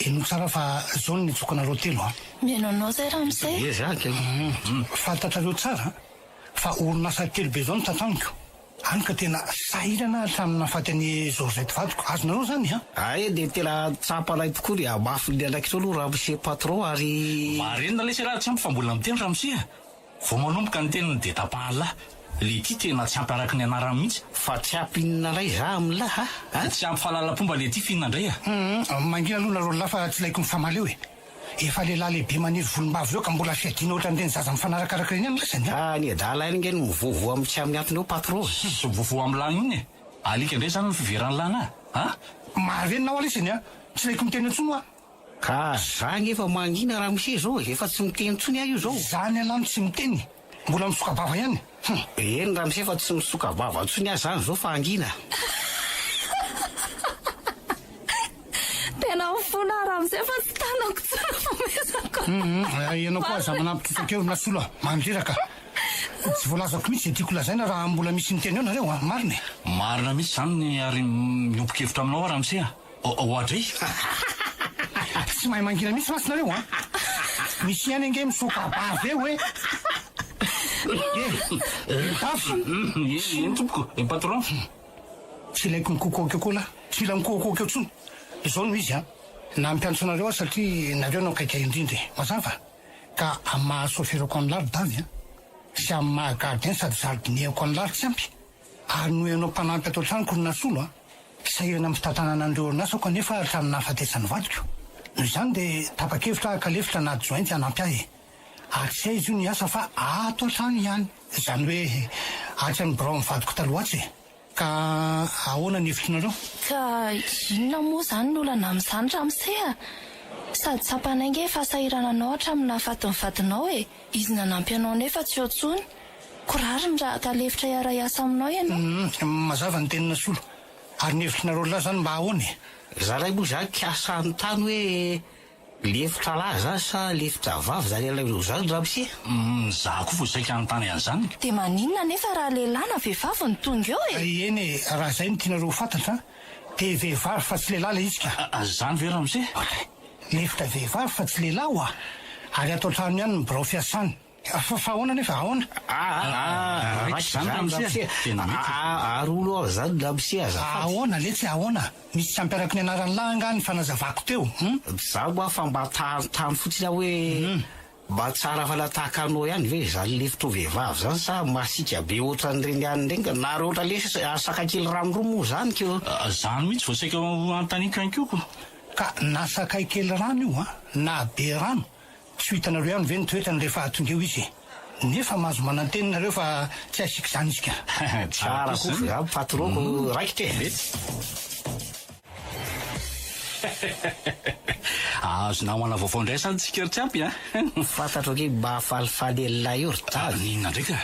ino tsara fa zao ny tsokanareo telo a. Menonao zay Ramsey. Zaka. Fantatrareo tsara fa orinasa telo be zao ny tantaniko. Hany ka tena sahirana hatramina fatany Georgette vadiko. Azonareo zany a? Ay de tena tsapalay tokoa ry mafy le anakitro aloha Ramsey patron ary marina lesy raha tsy ampy fa mbola miteny Ramsey a. Vao manomboka ny teniny de tapahalahy. Le ty tena tsy ampy araky ny anarany mihitsy. fa tsy ampinina ray za amilahy Tsy ampy fahalalam-pomba le ty fihinana indray a. Mangina aloha nareo lahy fa tsy laiko ny famaly eo e. Efa lehilahy lehibe maniry volombava zao ka mbola fiadiana ohatrany reny zaza mifanarakaraka reny any lasany a. ny adala iny ngeny mivovo amin'ny tsy amin'ny antony eo patron. Sy vovo amin'ny lany iny e. Alika indray zany ny fiveran'ny lana a. Maharenonao alisany a. Tsy laiko miteny intsony a. Ka zany efa mangina Ramsey zao efa tsy miteny intsony ahy io zao. Zany alano tsy miteny. Mbola misokabava ihany. Eny Ramsey fa tsy misokabava intsony ahy zany zao fa angina. Tena mifona Ramsey fa tsy tanako tsara. Ianao koa za manampitosakeo na solo mandriraka. Tsy voalazako mihitsy tiako lazaina raha mbola misy miteny eo nareo a. Marina e. Marina mihitsy zany ny ary miompokevitra aminao a Ramsey a. Ohatra Tsy mahay mangina mihitsy masinareo a. Misy ihany ange misokabava eo e. Tafy. ino tompoko patron. Tsy ilaiko mikokokeo koa la. Tsy mila mikokokeo tsony. Izao no izy a. Na ampianatso nareo satria nareo no kaikay indrindra mazava. Ka amahasoferako any lary davy a. Sy amin'ny mahagardien sady jardinieko any lary tsy ampy. Ary no ianao mpanampy atao tranoko na solo a. Sahirana amin'ny fitantanana andreo orinasa nefa hatraminy nahafatesany vadiko. Noho izany de tapa-kevitra kalefitra na adjointe hanampy ahy. Ary tsy izy io ny asa fa ato an-trano ihany. Izany hoe atry ny birao mivadiko taloha atsy. Ka ahoana ny hevitrareo? Ka inona moa zany ny olana amin'izany Ramsey a. Sady tsapanange fa sahirananao hatramin'ny nahafaty ny vadinao e. Izy nanampy anao nefa tsy eo tsony. Korariny raha ka lefitra iara-iasa aminao ianao. Mazava ny tenina solo. Ary ny hevitrinareo lahy zany mba ahoana e? Zalay moa zany kiasa amin'ny tany hoe lefitra lahy zany sa lefitra vavy zany alay zany Ramsey. Za koa vosaika anontany an'izany. De maninona nefa raha lehilahy na vehivavy ny tonga eo e. Eny e, raha zay ny tianareo fantatra de vehivavy fa tsy lehilahy le izy ka. Zany ve Ramsey? Lefitra vehivavy fa tsy lehilahy ho a. Ary atao trano ihany ny birao fiasany. Fa ahoana nefa ahoana? Ary olo zany Ramsey azafady. Ahoana le tsy ahoana. Misy tsy ampiaraky ny anaran'ny lahy anga ny fanazavako teo. Za moa fa mba tany fotsiny hoe mba tsara falatahaka anao ihany ve zany lefitra vehivavy zany sa masika be ohatran'ireny ihany reny ka na rehetra le asakakely ramoro moa zany keo. Zany mihitsy vosaika antaniko ihany koko. Ka nasakay kely rano io a. Na be rano. Tsy hitanareo ihany ve ny toetrany rehefa tonga eo izy. Nefa mahazo mananteninareo fa tsy asika zany izy ka. Tsara koa patronko raikitra e. Azo namana vaovao indray sady tsika tsy ampy a. Fantatro hoe mba falifaly elahy eo ry tany. Inona ndraika?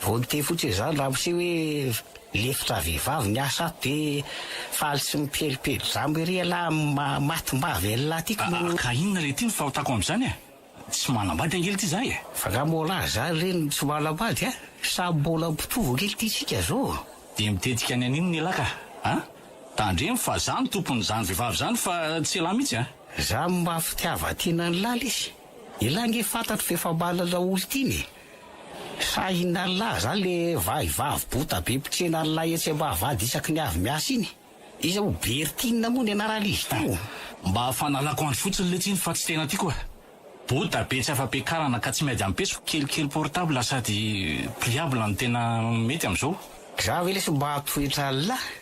Vao nite fotsiny zany Ramsey hoe lefitra vehivavy ny asa de faly sy mipelipely zany hoe ry lahy matimbavy elahy tiako. Ka inona le ty ny fahotako amin'izany e? Tsy manambady angely ty zay e. Fa nga mola zany reny tsy manambady a. Samy mbola mpitovy kely ty sika zao. De mitetika any an'iny ny laka a? Tandremy fa zany tompony zany vehivavy zany fa tsy elahy mihitsy a. Za mafitiava-tena ny laly izy. Ilahy nge fantatro fefa malala olo tiny. Sahina ny lahy zany le vahivavy bota be mpitrena ny lahy etsy mba vady isaky ny avy miasa iny. Izy ho Bertinina moa ny anarana izy tao. Mba fanalako andro fotsiny le tsiny fa tsy tena tiako e. Bota be tsy afa-piakarana ka tsy mady ampeso kelikely portable sady pliable ny tena mety am'izao. Za ve lesy mba atoetra ny lahy.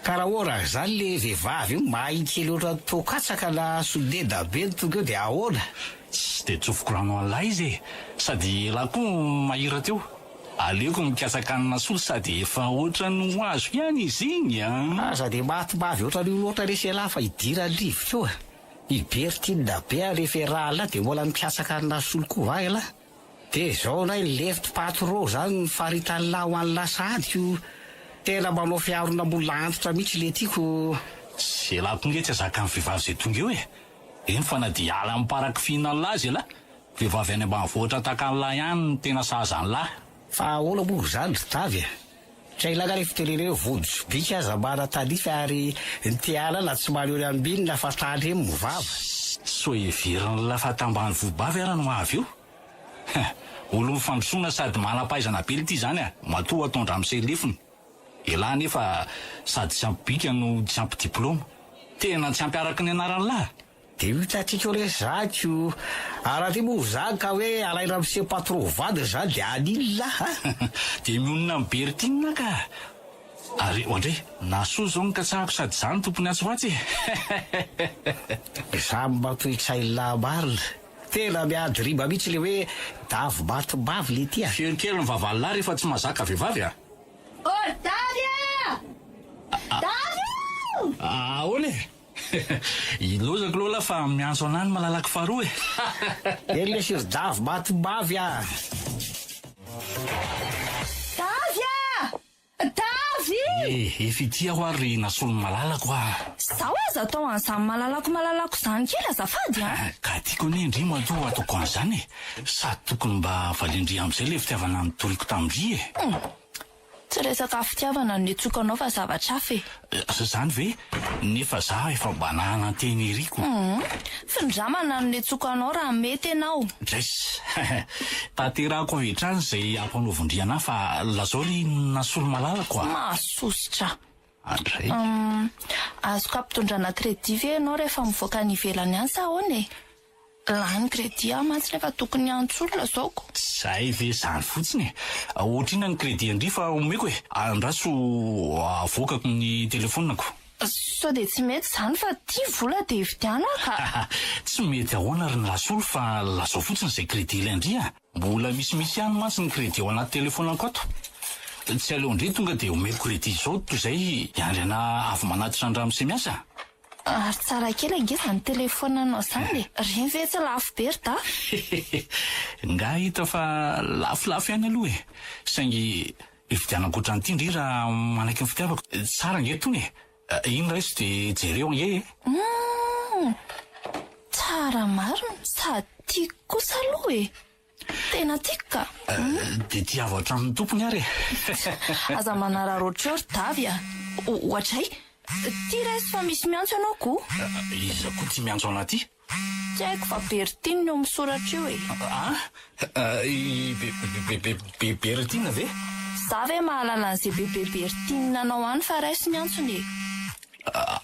Karaha ohatra zany le vehivavy io mahikely ohatra tokatsaka na soleda be ny tonga eo de ahoana. Tsy de tsofoko rano an'lahy izy e. Sady lahy koa mahira teo. Aleoko mikasaka solo sady efa ohatrany ho azo ihany izy igny a. Aza de matimbavy ohatrany loatra resy elahy fa hidira rivotra eo a. I Bertinina be a rehefa raha de mbola mikasaka solo koa va elahy. De zao na lefitra patron zany faritany lahy ho an'ny lasady io. Tena manao fiarona mbola antitra mihitsy le tiako. Tsy elako nge tsy azaka amin'ny vehivavy zay tonga eo e. Eny fa na dia ala miparaky fihinana lazy elahy. Vehivavy any ambanivohitra tahaka an'lahy ihany ny tena sahaza ny lahy. Fa ahoana moa zany ry tavy a. Tray laka rehefa terereo vodsobika aza mara talifa ary ny tiala la tsy mary eo ambinina fa taly eny movava. So heveriny lafa tambany vobavy ara no avy io. Olo mifandrosoana sady manam-pahaizana be ity zany matoa atondra amin'ny selefony. Elahy nefa sady tsy ampy bika no tsy ampy diplôma. Tena tsy ampy araka ny anarany lahy. De io tatsika ore zako araha ty moa zany ka hoe alaina amse patron vady zany de alila de mionona amin'ny Bertina ka. Ary oandray nasoa zao ny katsahako sady zany tompony atsy hoatsy. samy matoetsay marina tena miady riba mihitsy le hoe davy matobavy le ty Kelikely ny vavany lahy rehefa tsy mazaka vehivavy Davy! Ahoana ilozako loha fa miantso anany malalaky faharoa ely le siry davy matobavy Davy! efa ity aho ary nasolo malalako Sao aza atao an'izany malalako zany kely azafady ka tiako ny indrimo atoa ataoko an'izany sady tokony mba valindry amin'izay le fitiavana nitoriko tamindry Tsy resaka fitiavana no netsokanao fa zavatra hafa zany ve nefa za efa mba nananteny eriko Findramana no netsokanao raha mety ianao dres tanterako avetrany zay ampanovondriana fa lazao ry nasolo malalako Mahasositra andray Azoko ampitondrana crédit ve ianao rehefa mivoaka ny ivelany any sa ahoana Lany crédit mantsy rehefa tokony antsolona zaoko zay ve zany fotsiny ohatrina ny crédit andry fa omeko andraso avokako ny telefonako So de tsy mety zany fa ty vola de vidiana ka tsy mety ahoana ry ny lasolo fa lazao fotsiny zay crédit ilaindry mbola misimisy ihany mantsy ny crédit ao anaty telefonako ato tsy aleo indray tonga de omeko crédit zao toy zay iandriana avy manatitra andramo sy miasa Ary tsara kely angeza ny telefonanao zany Reny ve tsy lafo be ry da nga hita fa lafilafo ihany aloha saingy ividianako ohatran'ity indry raha manaiky ny fitiavako tsara ngetony ino raisy de jereo ange Tsara marina sady tiako kosa aloha Tena tiako ka de tiavo hatramin'ny tompony ary Aza manararoatra eo ry Davy Ohatray Ty raisy fa misy miantso ianao ko iza koa ty miantso anaty Tsy haiko fa Bertine no misoratra eo Bertina ve Za ve mahalala an'izay bebe Bertine nanao any fa raisy miantsony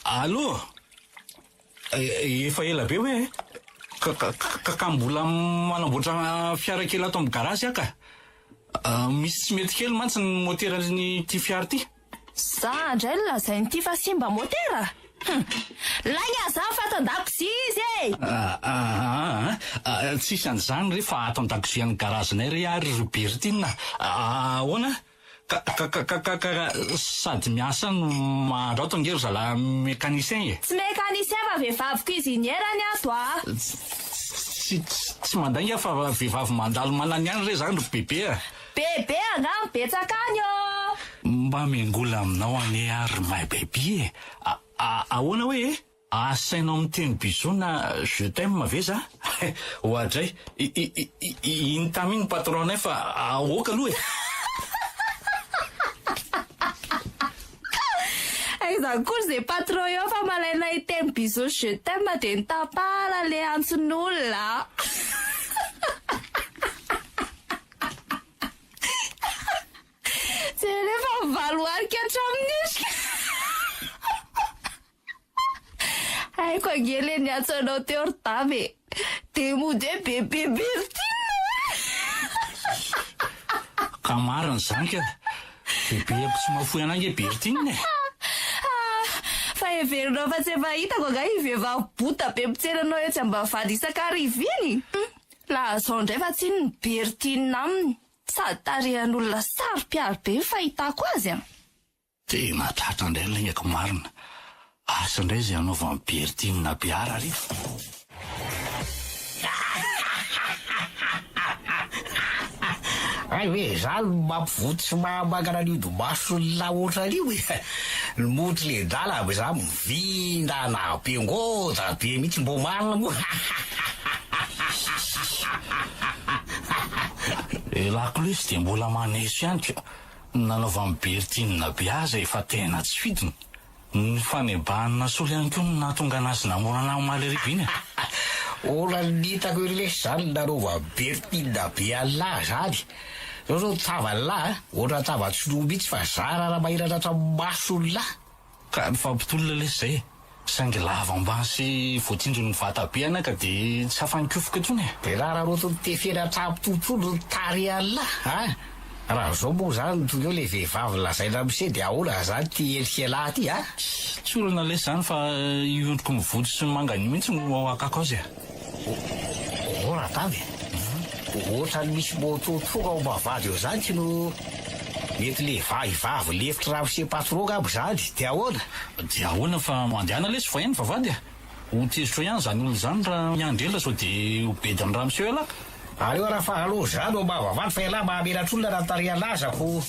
allo efa ela be hoe ka mbola manamboatra fiara kely ato amin'ny garage aka misy tsy mety kely mantsy ny moteran'ny ty fiara ty Za andray lazay nyty fa simba motera Lagna za fatan-dakozia izy tsisy an'izany rehefa ato an-dakozia ny garagenay re ary ry Bertina ahoana ka sady miasa no mandraoto angery zala mécanicien Tsy mécanicien fa vehivaviko iziniérany ato tsy mandainga fa vehivavy mandalo malany ihany re zany ry bebe Bebe angano betsaka any mba miangola aminao ane ary may baby ahoana hoe asainao miteny biso na je t'aime ve za ohatray iny taminy patronay fa aoka aloha Aiza kory zay patron eo fa malaina itemy biso je t'aime de nitapala le antson'olona Rehefa mivaluarika hatramin'isy Haiko angely ny antso anao teo ry Davy de mody hoe bebe Bertine ka marina zany ka bebe ako tsy mahafoy anange Bertine Fa everinao fa tsy efa hitako anga ivehivavy bota be mitserinao etsy mba vady isan-kariva iny La zao ndray fa tsy ny Bertine aminy Sady tarehan'olona sarom-piaro be fahitako azy tena tratra indray laingako marina asa indray zay anaova amin'ny Bertine na biara ry ay hoe zany mampivoty sy mamangana an'io maso la ohatra an'io motry le dala aby za mivindana pengotra be mihitsy mbo marina moa elako lesy de mbola maneso ihany ka nanaova amin'ny Bertina be aza efa tena tsy fidiny. Ny fanebanana solo ihany koa no nahatonga anazy namorana omaly riba iny. Ola nitako irilesy zany nanova Bertina be alahy zany. Zao tava lahy ohatra tava tsoloa mihitsy fa zara raha mahirana hatramin'ny maso ny lahy. Ka mifampitolona lesy zay. Saingy lava ambany sy voatindro ny vatabeana ka de tsy hafanikofoka tsony. De raha rotony tefena hatrampitontolo ny tary alahy raha zao moa zany toy eo le vehivavy lazaina mise de ahoana zany ty elikelahy ty tsy olana lesy zany fa iondroko mivoto sy mangany mihitsy no akako azy. Ora tavy ohatra ny misy mototonga ao mavady eo zany tsy no mety le vavy lefitra raha mise patron aby zany de ahoana. De ahoana fa mandehana lesy fa ihany vavady hotezitro ihany zany olo zany raha miandrela sao de hobedany raha mise alaka. Aleo raha fahalo zany o mavavady fa elahy mahamenatr'olona raha tary alazako.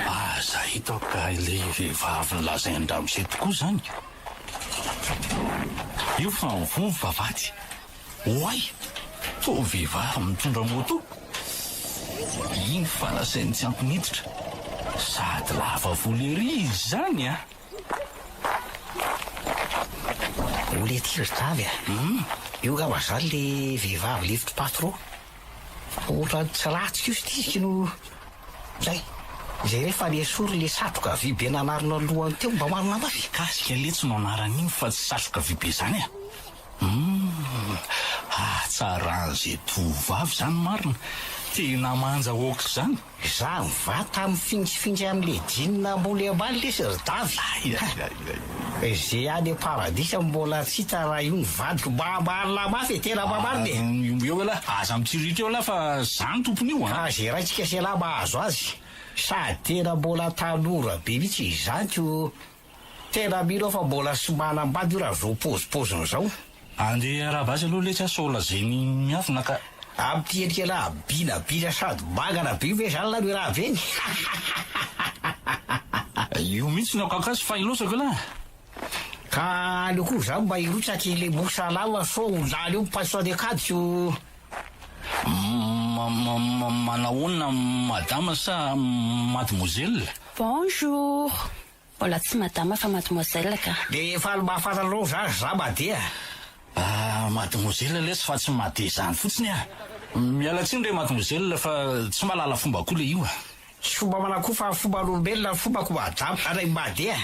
Aza hitako ka le vehivavy lazain-dramose tokoa zany. Io fa mivony vavady. Oay, to vehivavy mitondra moto. Iny fa lasainy tsy ampiniditra. Sady lava volo ery izy zany Ole ty ry tavy io gama zany le vehivavy lefitry patron. Ohatra tsy ratsika io sy tizy no zay rehefa lesory le satroka vy be nanarina lohany teo mba marina mafy. Kasika letsy no anaran'iny fa tsy satroka vy be zany tsaran'izay tovavy zany marina. Tena manja oka zany. Za mivata mifintsifintsy am'le jinina ambony ambany lesy ry tavy. Zay any paradisa mbola tsy hita raha io nivadiko mba marina mafy tena mba marina eo ala aza mitsiritra eo ala fa zany tompony io zay raitsika sy lahy mahazo azy sady tena mbola tanora be mihitsy izany ko tena mino fa mbola sy manambady io raha zao pozipoziny zao. Andeha arabazy aloha letsy asola zay ny miavina ka ampientikela binabina sady magana be ve zany lany raha veny. io mihitsy ny akakasy fa ilosako lahy. Ka aleo koa zany mba irotsaky le mosalama so lany io mipasoany akadiko. Manahoana madama sa mademoiselle? Bonjour. Mbola tsy madama fa mademoiselle ka. De efa mahafantarao zany za madea. Mademoiselle lesy fa tsy made zany fotsiny miala tsiny re mademoiselle fa tsy malala fomba koa le io tsy fomba manako fa fomba olombelona fombako madama aray madea.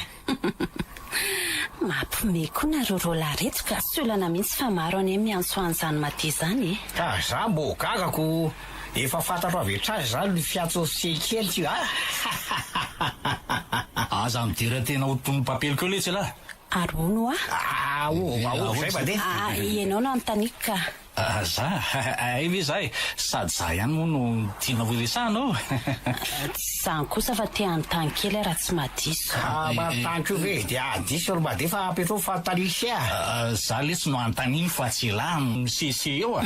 Mampime koa nareo roalareto ka sy olana mihitsy fa maro any miantso an'izany made zany ka za mbo gagako efa fantatro avy hatrany zany ny fiantso sekely ty aza midira tena ho tono papeliko eo letsy lahy. Arono zay mandeha ianao no antaniko ka. Za ay ve zay sady za ihany moa no tiana ho resanao. Zany kosa fa te anontany kely raha tsy madiso. Mataniko io ve de adisy olo mandeha fa apetrao fantalisy za letsy no antaniny fa tsy lahy misese eo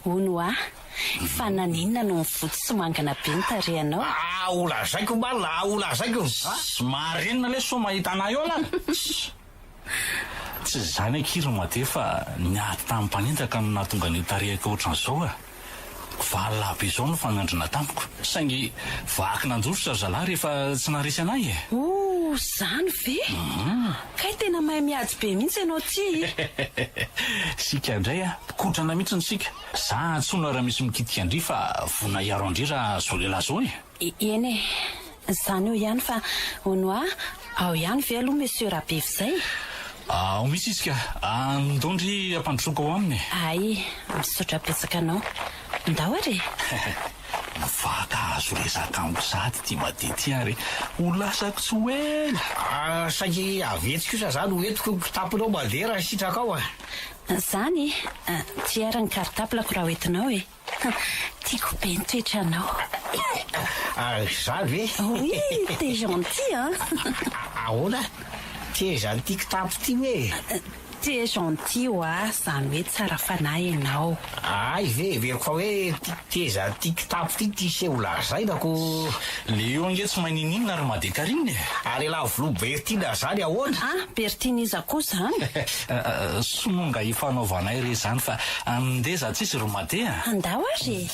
Ono fa naninona no mivoto sy mangana be nitarehanao. Ola zaiko marina ola zaiko marenina le so mahita anay eo la. Tsy zany akiry made fa niady tamin'ny mpanendaka no nahatonga ny tarehaka ohatran'izao valina be zao no fanandrina tamiko saingy vaky nanjositra zalahy rehefa tsy naresy anay zany ve kay tena mahay miady be mihitsy ianao ty. Sika indray kotrana mihitsy ny sika za tsona raha misy mikitika andry fa vona iaro andry raha zao lehilahy zao eny zany eo ihany fa ono ao ihany ve aloha monsieur Rabevy zay. Ao misy isika andondry ampandrosoka ao aminy. Ay misaotra betsaka anao ndao ary mivaka azo resaka amiko sady ty madety ary ho lasako tsy hoela saingy avetsika io sa zany hoentiko tapinao mandeha raha sitraka ao zany ty ara ny kartablako raha hoentinao tiako be nitoetra anao. Zany ve oui t'es gentil ahoana ty zany tiako tapo ty hoe tu es gentil zany hoe tsara fanahy ianao. Ay veriko fa hoe teza tia kitapo ty seho lazainako. Le eo ange tsy maininina ary madekarina e. Ary la volo Bertina zany ahoana? Bertina iza koa zany? Sononga ifanaovanay re zany fa andeza tsisy romade a. Andao ary.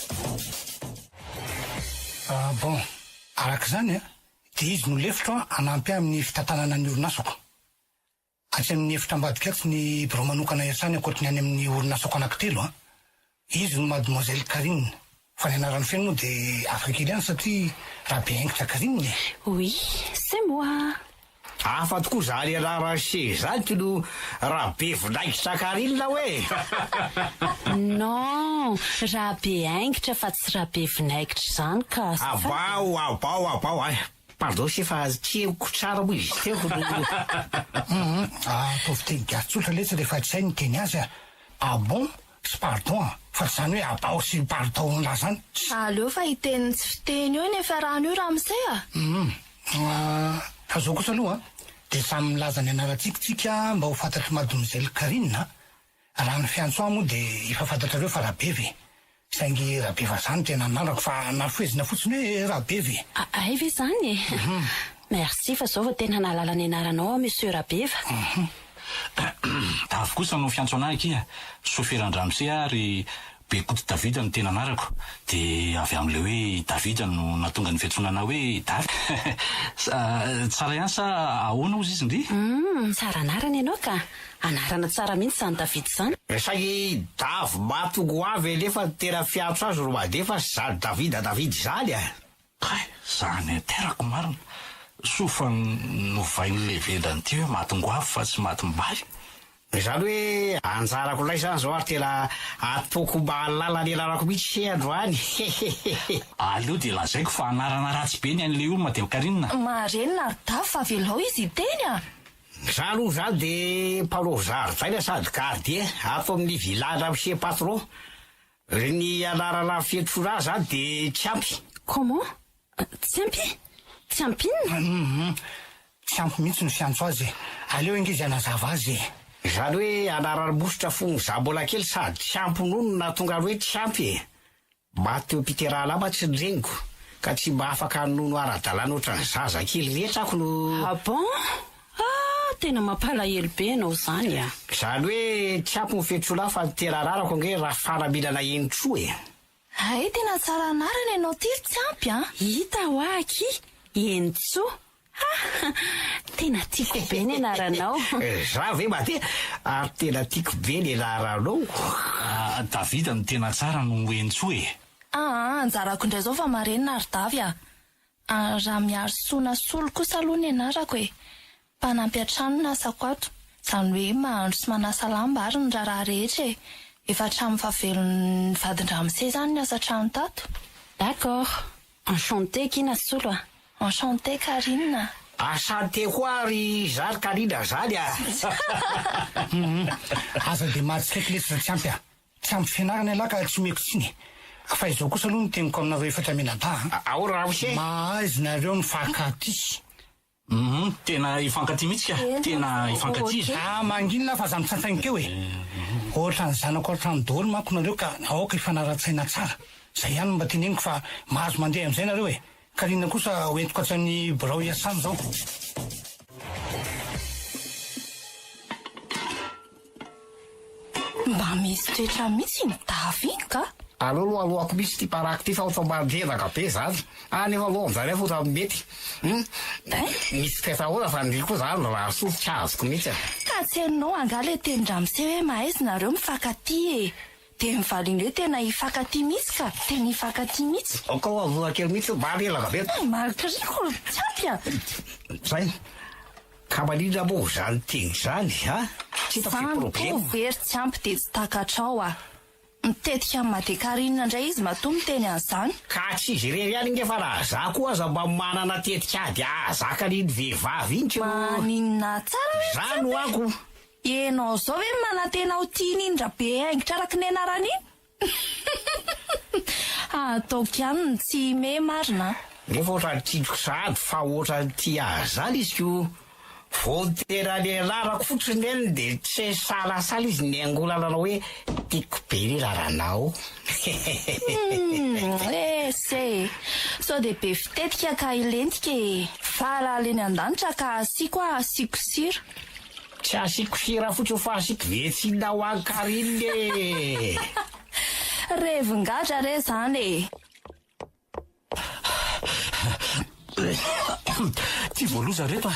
Bon, arak'izany a dia izy no lefitra hanampy amin'ny fitantanana ny orinasako. Atsy amin'ny efitra ambadika tsy ny biro manokana iasany ankoatra ny any amin'ny orinasako anankitelo a. Izy no mademoiselle Karine. Fa ny anaran'ny feno moa dia afaka kely ihany satria raha be haingitra Karine. Oui, c'est moi. Hafa tokoa zany anara se zany toy no raha be vinaingitra Karine hoe. Non, raha be haingitra fa tsy raha be vinaingitra zany ka. Abao ay. Pardon se fa tsieko tsara moa izy teo. Ataovy teny gasotsotra letsy rehefa tsy hay ny teny azy a. Bon, sy pardon fa zany hoe abao sy pardon la zany. Aleo fa hiteny tsy fiteny eo nefa raha an'io Ramsey a. Azao kosa aloha dia samy milaza ny anarantsika mba ho fantatry mademoiselle Karine. Raha ny fiantsoa moa dia efa fantatrareo fa rahabe ve. Saingy rahabe fa zany tena nandrako fa nafoezina fotsiny hoe rahabe ve. Ay ve zany e. Merci fa zao vao tena nahalala ny anaranao monsieur Rabeva. Davy kosa no fiantso anahy aky Soferan Ramsey ary Bekoto David no tena anarako. Dia avy amin'ilay hoe David no natonga ny fiantsonana hoe Davy. Tsara ihany sa ahoana ozy izy ndry? Tsara anarana ianao ka. Anarana tsara mihitsy zany David zany. Saingy Davy matongo avy alefa tena fiantso azy ro madefa zany David zany a. Zany terako marina. Sofa no vain'le vendany ty hoe matongo avy fa tsy matombaly. Zany hoe anjarako lay zany zao ary tena atoko mba halala ny anarako mihitsy se androany. Aleo dia lazaiko fa anarana ratsy be ny an'le olona dia Karine. Marenina ary Davy fa velao izy hiteny a. Zany ho zany dia mpanao zaridaina sady gardien ato amin'ny vilana monsieur patron. Ny anarana fiantsona zany dia Tsiampy. Comment? Tsiampy? Tsiampina? Tsiampy mihitsy no fiantso azy. Aleo ingy izy anazava azy. Zany hoe anarana bositra fogny za mbola kely sady Tsiampy nono natonga hoe Tsiampy. Maty eo Piterala matsy ny reniko ka tsy mba afaka nono ara-dalàna ohatran'ny zazakely rehetra ako no. Ah bon? Tena mampalahelo be ianao zany a. Zany hoe Tsiampy ny fiantsona fa niterararako ange raha fanaminana entso e. Ay, tena tsara anarana ianao tiry Tsiampy a. Hita ho aky Entso. Tena tiako be ny anaranao. Za ve mate ary tena tiako be ny anaranao. David no tena tsara no Entso e. Anjarako indray zao fa marenina ary Davy a. Raha miaro sona solo kosa aloha ny anarako e. Mpanampy an-trano na asako ato. Zany hoe mahandro sy manasa lamba ary ny raharaha rehetra e. Efa hatramy fahavelon'ny vadin-Ramsey zany ny asa trano tato. D'accord. Enchanté kina solo a. Enchanté Karine. Asante koa ary zany Karine zany a. Aza dia mahatsikaiky lesy ra Tsiampy a. Tsiampy fianarana ialahy ka tsy meko tsiny. Fa izao kosa aloha ny teniko aminareo efatra minan-tà. Ahoana Ramsey? Mahazo nareo mifankaty. Tena ifankaty mihitsy ka. Tena ifankaty izy. Manginona fa za mitsantsainy keo e. Ohatra ny zanako ohatrany daholo manko nareo ka aoka ifanara-tsaina tsara. Zay ihany mba teneniko fa mahazo mandeha amin'izay nareo e. Karina kosa hoentiko hatrany birao iasany zao. Mba misy toetra mihitsy ny Davy iny ka. Alolo alohako misy ty parako ty fa otra mandrevaka be zany. Nefa alohan'izany efa otra mety. Misy tetahoana fa ndry koa zany raha sofitra azoko mihitsy. Ka tsy hainao angala teny Ramsey hoe mahaizy nareo mifankaty e. Dia mivaliana hoe tena hifankaty mihitsy ka. Tena hifankaty mihitsy. Kao avoakely mihitsy marelaka be. Marikiriko Tsiampy a. Zay. Ka maninona moa zany teny zany Tsy hita Zany problema. koa very Tsiampy dia tsy takatrao a. Mitetika amin'ny Made Karine indray izy matoa miteny an'izany. Ka tsy izy irery ihany nge fa raha za koa aza mba manana tetika ady azaka niny vehivavy iny tsy Maninona tsara zany ho ako. Enao zao hoe manantena ho tiany iny raha be haingitra araky ny anarany iny. Ataoko ihany tsy me marina. Nefa ohatrany tiako sady fa ohatrany tia zany izy ko voaterale larako fotsiny eny de tsy salasala izy ny angolanana hoe tiako be ry raranao. Se sao de be fitetika ka ilentika e. Fahalaleny an-danitra ka asiako sira. Tsy asiko sira fotsiny fa asiko vetsina ho ankarinle. Revongatra re zany e. Ty voaloza reto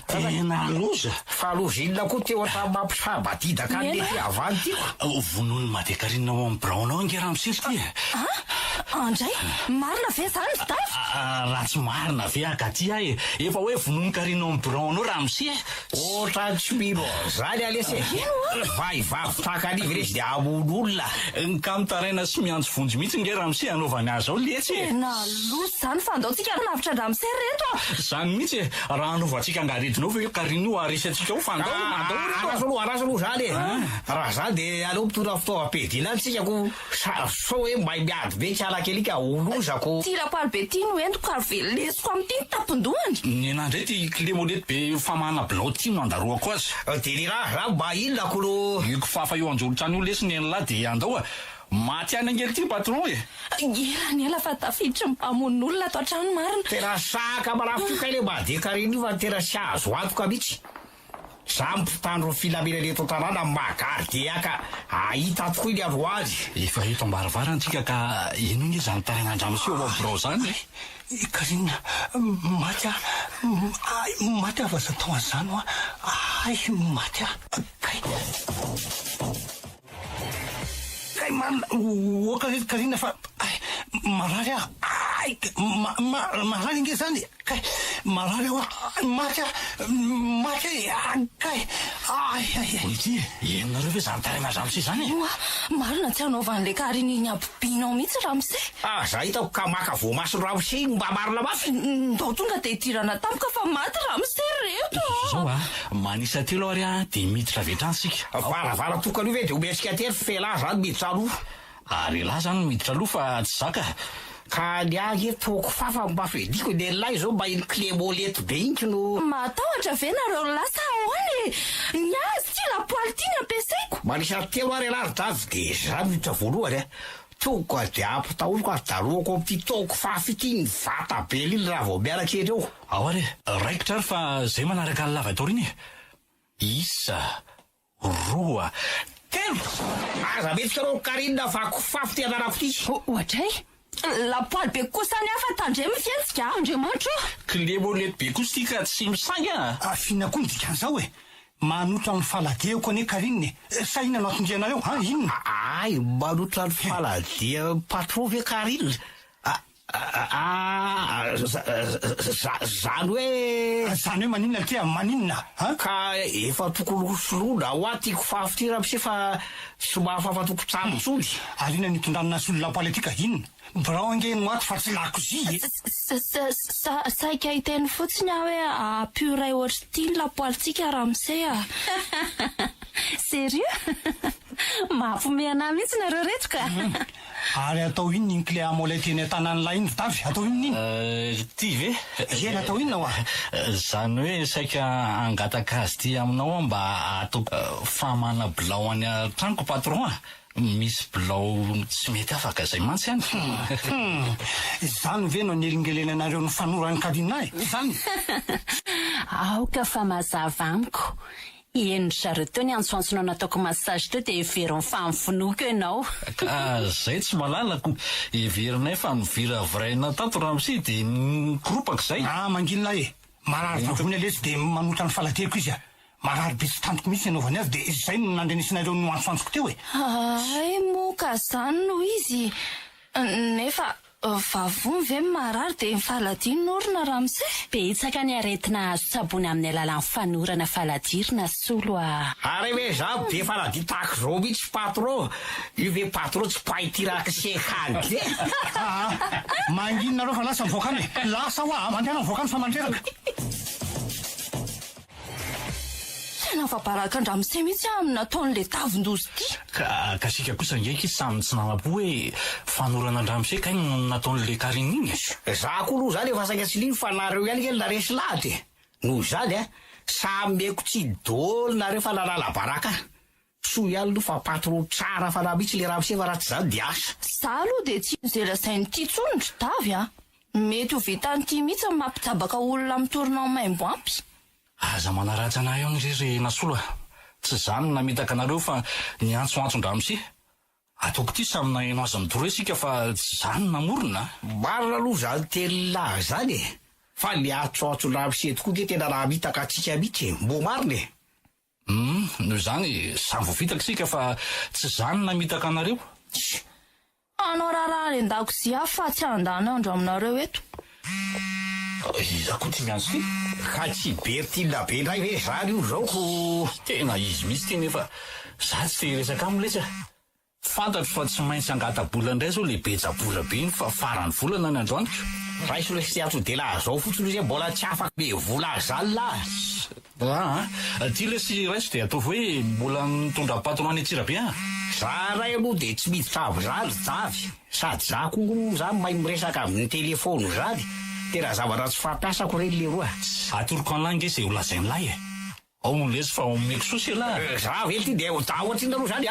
tena loza. Fa loza inona koa teo ata mampisabatidaka an'le fiavany tiako. Vonony madekarinao amin'ny braonao nge raha misely ty e. Andray marina ve zany fitafy? Raha tsy marina ve akaty ahy e. Efa hoe vonony karinao amin'ny braonao raha misy e. Ohatra tsy mino zany alese. Vaivavy takanivo resy de amon'olona. Ka mitaraina sy miantso vonjy mihitsy nge raha misy anaovany azy ao letsy e. Na loza zany fa andaotsika lavitra andramse reto. Zany mihitsy e. Raha anaovantsika angaredinao ve karino arisantsika ao fa andao arasalo zany e. Raha zany de aleo mitondra fitaovam-piadina antsika ko so hoe mba miady be tsy alakelika olozako. Ty lapoaly be ty no entiko ary velesiko amin'ity ny tampondohany. Ny nandray ty clé molety be famana bilao ty no andaroako azy. De ny raha zany mba inona kolo. Iko fafa eo anjolo-trany io lesiny eny lahy de andao maty any angely ty patron e. Ela fa tafiditra mpamon'olona ato an-trano marina. Tena saka marafitoka ile mba de kariny io fa tena sy azo antoka mihitsy. Za mpitandro filaminana eto tanàna magardé aka ahita tokoa ny aro azy. Efa eto ambaravarana ka ino nge zany tarain'andramo sy eo abro zany e. Karina maty maty avaza tao an'izany ho ay maty kay oka Karina fa marary ay marary nge zany kay marary maty kay ity enonareo ve zany tarain'andramo sy zany e. Marina tsy anaovan'le karininy abobinao mihitsy ramose. Za hitako ka maka voamaso ramose mba marina mafy. Ndao tonga de idirana tampoka fa maty ramose reto. Zao manisa telo ary de miditra vetrany sika. Varavara tokany ve de omesika tery fela zany miditra aloha. Ary lahy zany miditra aloha fa tsy zaka. Ka ny ahy toko fafa mba fediko de lahy zao mba iny clé molety be inky no. Matahotra ve nareo lasa ahoany e. Ny azy ty lapoaly ty ny ampiasaiko. Manisa telo ary laridavy de za miditra voalohany tonga de ampitahoriko ary daroako amin'ity toko fafa ity ny vata be liny raha vao miaraka eny eo. Ao ary raikitra ary fa zay manaraka ny lava tao riny. Isa roa telo. Aza mety kareo Karina vako fafy ty anarako ty. Ohatray lapoaly be kosa ny hafa tandremy fiantsika Andriamanitra. Clé molety be kosa ty ka tsy misainga. Afina koa ny dikan'izao e. Manotra ny faladeko ane Karine sa ina no atondrianareo inona? Ay manotra ny faladea patron ve Karine. Zany hoe maninona ty maninona ka efa tokony soloana ho atyko fafy ty ramose fa somary fafatoko tsamosony. Arina nitondranina solona politika inona brao ange no aty fa tsy lakozy. Saika hiteny fotsiny aho hoe apuray ohatry ty ny lapoalitsika ramose a. Sérieux? Mampomena mihitsy nareo reto ka. Ary atao ino ny clé molety eny an-tanany lahy iny vitavy atao ino niny? Ty ve? Eny atao inona hoa? Zany hoe saika angataka azy ty aminao mba atao famana bilao any an-tranoko patron misy bilao tsy mety afaka zay mantsy any. Zany ve no nielingelenanareo ny fanorany Karina zany? Aoka fa mazava amiko. Eny zareo teo ny antsoantsonao nataoko massage teo de everiny famfinoko ianao. Ka zay tsy malalako everinay fa mivira vraina tato raha misi de nikropaka zay. Manginona e marary vavony alesy de manotra ny faladeko izy marary be tsy tantoko mihitsy anaovany azy de zay no nandrenesinareo no antsoantsoko teo e. Ay moka zany no izy nefa vavony ve marary de faladiny norina ramose. Betsaka ny aretina azo tsabony amin'ny alalan'ny fanorana faladirina solo Ary hoe za be faladi tahaka zao mihitsy patron. Io ve patron tsy pahitiraka sekany le. Manginonareo fa lasa mivokany lasa hoa mandeana mivokany fa mandreraka. Tena fa baraka andramose mihitsy nataon'le tavin-dozy ty. Ka sika kosa ngeky samy tsy nanapo hoe fanorana andramose ka iny nataon'le Karine iny. Za koa aloha zany efa saika tsy liny fa nareo ihany kely naresy lady. Noho zany sameko tsy dolo nareo fa lalala baraka soa ihany lo fa patro tsara fa raha mihitsy le raha miseva raha tsy zany de asa za aloha de tsy mizerasainy tia tsonitra davy a mety ho vitanyity mihitsy ny mampitabaka olona mitorina ao maimbo ampy aza manaratsy anahy eo nirery nasolo tsy zany namitaka anareo fa niantsoantson-dramose ataoko ty samina eno azy midoroesika fa tsy zany namorona marina aloha zany telylahy zany e fa le atsoatso-dramose tokoa de tena raha mitaka atsika mihitsy mbo marina e noho zany samy voavitaka sika fa tsy zany namitaka anareo anao raharaha ny an-dakozia fa tsy andany andro aminareo eto iza koa ty miantso ty ka tsy bertina be ndray ve zany io zao ko tena izy mihitsy ty nefa za tsy te resaka amiletsy fantatro fa tsy maintsy angata-bola indray zao le bejabola be iny fa farany volana ny androaniko raiso le siatso de laha zao fotsiny izy mbola tsy afaka be vola zany lahy ty lesy raiso de ataovy hoe mbola mitondra patron any atsirabe za ray aloha de tsy miditra avy zany zavy sady za koa za mahay miresaka amin'ny telefôny zany tena zavatra tsy fampiasako reny le roa atoroko an'lahy nge zay ho lazainy lahy e ao lesy fa omeko sosy lahy za vely ty de tahoatrina aloha zany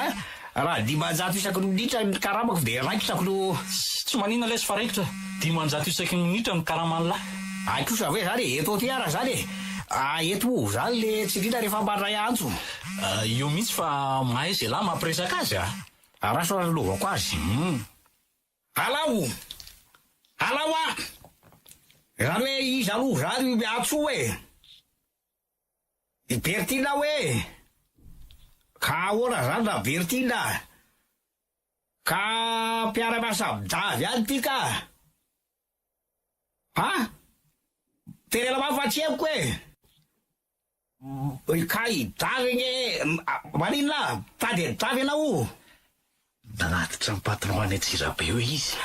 raha dimanjato isaky no minitra ny karamako de raiko isaky no tsy manina lesy fa raikitra dimanjato isaky ny minitra ny karaman'ny lahy aikosa ve zany eto ty ara zany eto zany le tsy vita rehefa mandray antso io mihitsy fa mahay zay lahy mampiresaka azy raso alovako azy alao zany hoe izy aloha zany miatso e bertina hoe ka ahoana zany na bertina ka mpiara-miasa davy any ty ka terena mafatsieko ka idavy gne maninona tady davy anao nanatitra ny patron any atsirabe eo izy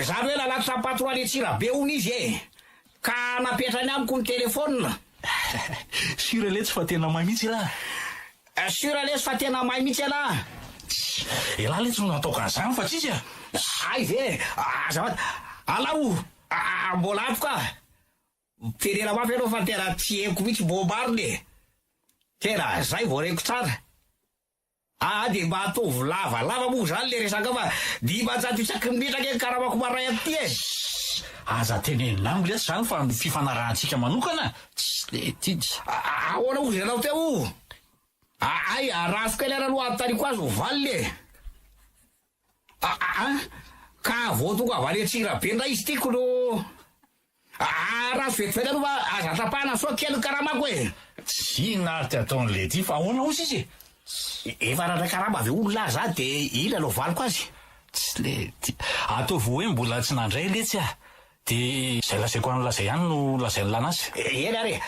zany hoe nalatitra ny patron any atsirabe ony izy ka napetrany amiko ny telefôna sura letsy fa tena mahay mihitsy lahy sura lesy fa tena mahay mihitsy alahy elahy letsy no nataoko an'izany fa tsisy ay ve azavady alao mbola ato ka terena mafy anao fa tena tsy haiko mihitsy mbo mariny tena zay vao reko tsara de mba ataovy lavalava moa zany le resaka fa dimanjato isaky minitra ke karamako maray aty aza tenenina lesy zany fa fifanarahantsika manokana tsy le tidy ahoana ozy anao teo ay arafika ilana aloha antaniko azy ho valiny ka vo tonga avaly atsirabe ndray izy tiako no raha vetivety aloha azatapahana soa kely karamako tsy narity ataon'le ty fa ahoana ozy izy efa nandray karama ave olo lahy za de ina lo valiko azy tsy le ty ataovy hoe mbola tsy nandray letsy de zay lazaiko any lazay ihany no lazainy lanazy eny are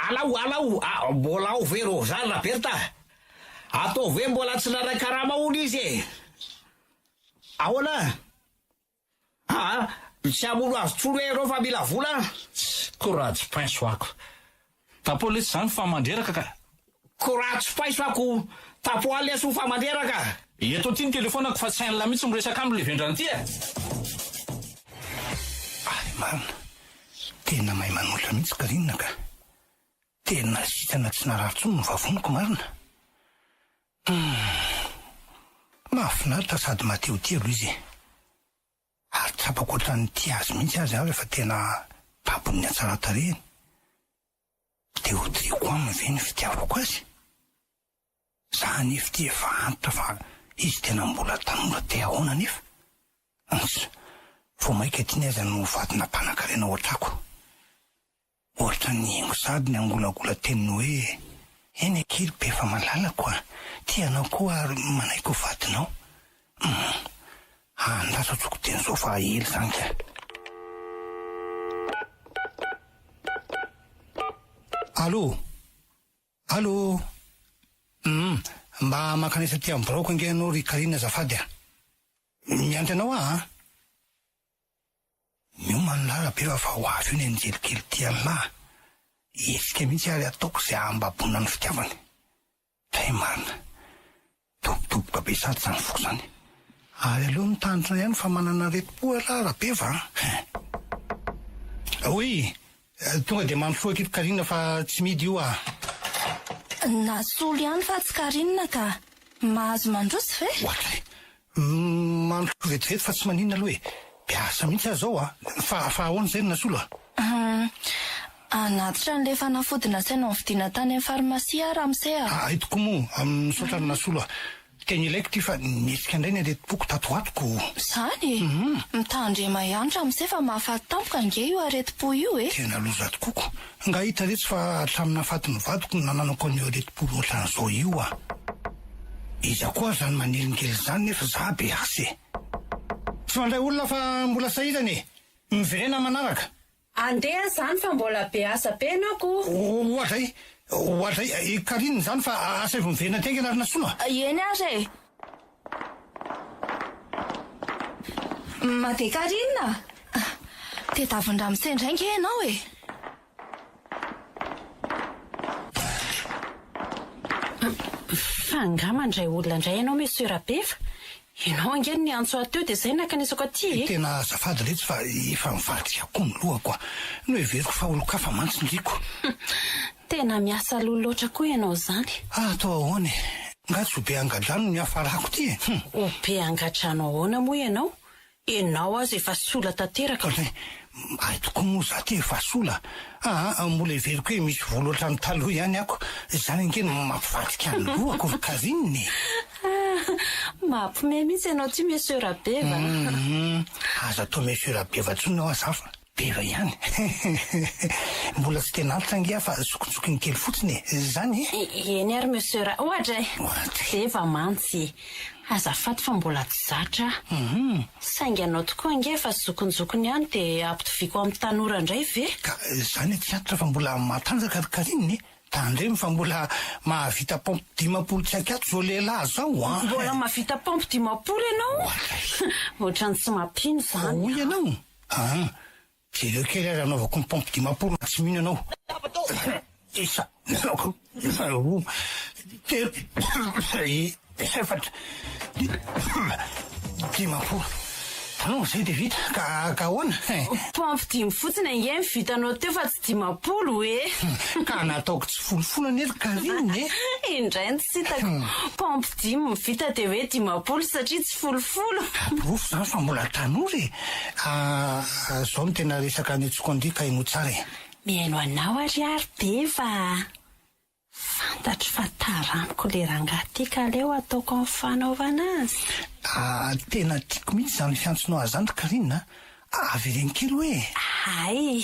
alao mbola ao ve ro zany na berta atao ve mbola tsy nandray karama olo izy ahoana tsy amolo azo tsoro hoe reo fa mila vola koratsy painso ako tapo letsy zany fa mandreraka ka koratsy paiso ako tapo aleso fa mandreraka eto ty ny telefonako fa tsy hain'la mihitsy miresaka aminy le vendrany ty marina tena mahay manolra mihitsy karinina ka tena sitana tsy nararitsono ny vavoniko marina mahafinaritra sady mateotelo izy ary tsapako ohatrany ty azy mihitsy azy aho rehefa tena babon'ny atsaratareny de hotriko aminy ve ny fitiavako azy za nefa ty efa antitra fa izy tena mbola tanora te ahoana nefa vo maika tiany aza no vatina mpanakarena ohatrako ohatra ny hengo sady ny angolagola teniny hoe eny akely be fa malalako tianao koa ary manaiko vatinao andasatsoko teny zao fa ely zany ka allo mba makanesa ty amin'ny braoko ange anao ry karina azafady mianty anao miomany larabe fa ho avy io ny anjelikely ty an'lahy esika mihitsy ary ataoko zay ambabona ny fitiavany tay marina tobotoboka be sady zany foko zany ary aloha mitandrina ihany fa manana retim-po larabe va oy tonga dia manosoa aketo Karina fa tsy midy io nasolo ihany fa tsy Karina ka mahazo mandroso ve? Ohatray mandro vetivety fa tsy maninona aloha piasa mihitsy aho zao fa ahoana zay no nasolo anatitra n'le fanafodina saina mividiana tany amin'ny farmasia raha itoko moa misaotra no nasolo teny ilaiko ty fa netsika indray ny aretim-poko tatoatoko zany mitandrema ihany ramose fa mahafaty-tampoka nge io aretim-po io tena loza tokoko nga hita retsy fa hatramina faty mivadiko nananako an'io aretim-po ohatran'izao io iza koa zany manelingely zany nefa za be asy tsy mandray olona fa mbola sahirany miverena manaraka andeha zany fa mbola be asa be anako ohatray Karine zany fa asa evo miverena tenga anarina sono eny ary made Karina tedavin-dramose ndray nge ianao fangamandray olona ndray ianao monsieur Rabefa ianao angeny ny antso ateo dia zay nakanisako aty tena azafady retsy fa efa mivaly akoho milohako no everiko fa olo-kafa mantsy ndriko tena miasa lolo loatra koa ianao zany atao ahoany nga tsy ho be angadrano ny afarako ty ho be angadrano ahoana moa ianao azy efa sola tanteraka aitoko moa za ty efa sola mbola everiko hoe misy vola ohatrany taloha ihany ako zany angeny mampivadika any lohako ry Karininy mampime mihitsy ianao ty monsieur Rabeva aza atao monsieur Rabeva tsony ao azafa beva ihany mbola tsy tena antitra nge fa zokonjokiny kely fotsiny zany eny ary monsieur ohatray eva mantsy azafady fa mbola tsy zatra saingy anao tokoa nge fa zokonjokony ihany dia ampitoviko amin'ny tanora indray ve ka zany tsy antitra fa mbola matanjaka ry Karininy tandremy fa mbola mahavita pompe 10 tsy akato zao lehilahy zao mbola mahavita pompe 10 ianao ohatrany tsy mampino zany oy ianao jereo kely ary anaovako ny pompe 10 tsy mino anao isa telo efatra 10 tanao zay dia vita ka ahoana pompe 10 fotsiny ange mivitanao teo fa tsy 10 ka nataoko tsy folofolo ane ry Karininy indray ny tsy hitako pompe 10 mivita dia hoe 10 satria tsy folofolo rofo zany fa mbola tanory zao no tena resaka netsoko andika ino tsara mihaino anao ariary be fa fantatro fa taraniko le rangahy ka leo ataoko amin'ny fanaovana azy tena tiako mihitsy zany fiantsonao azany ry Karinina avy reny kely hoe ay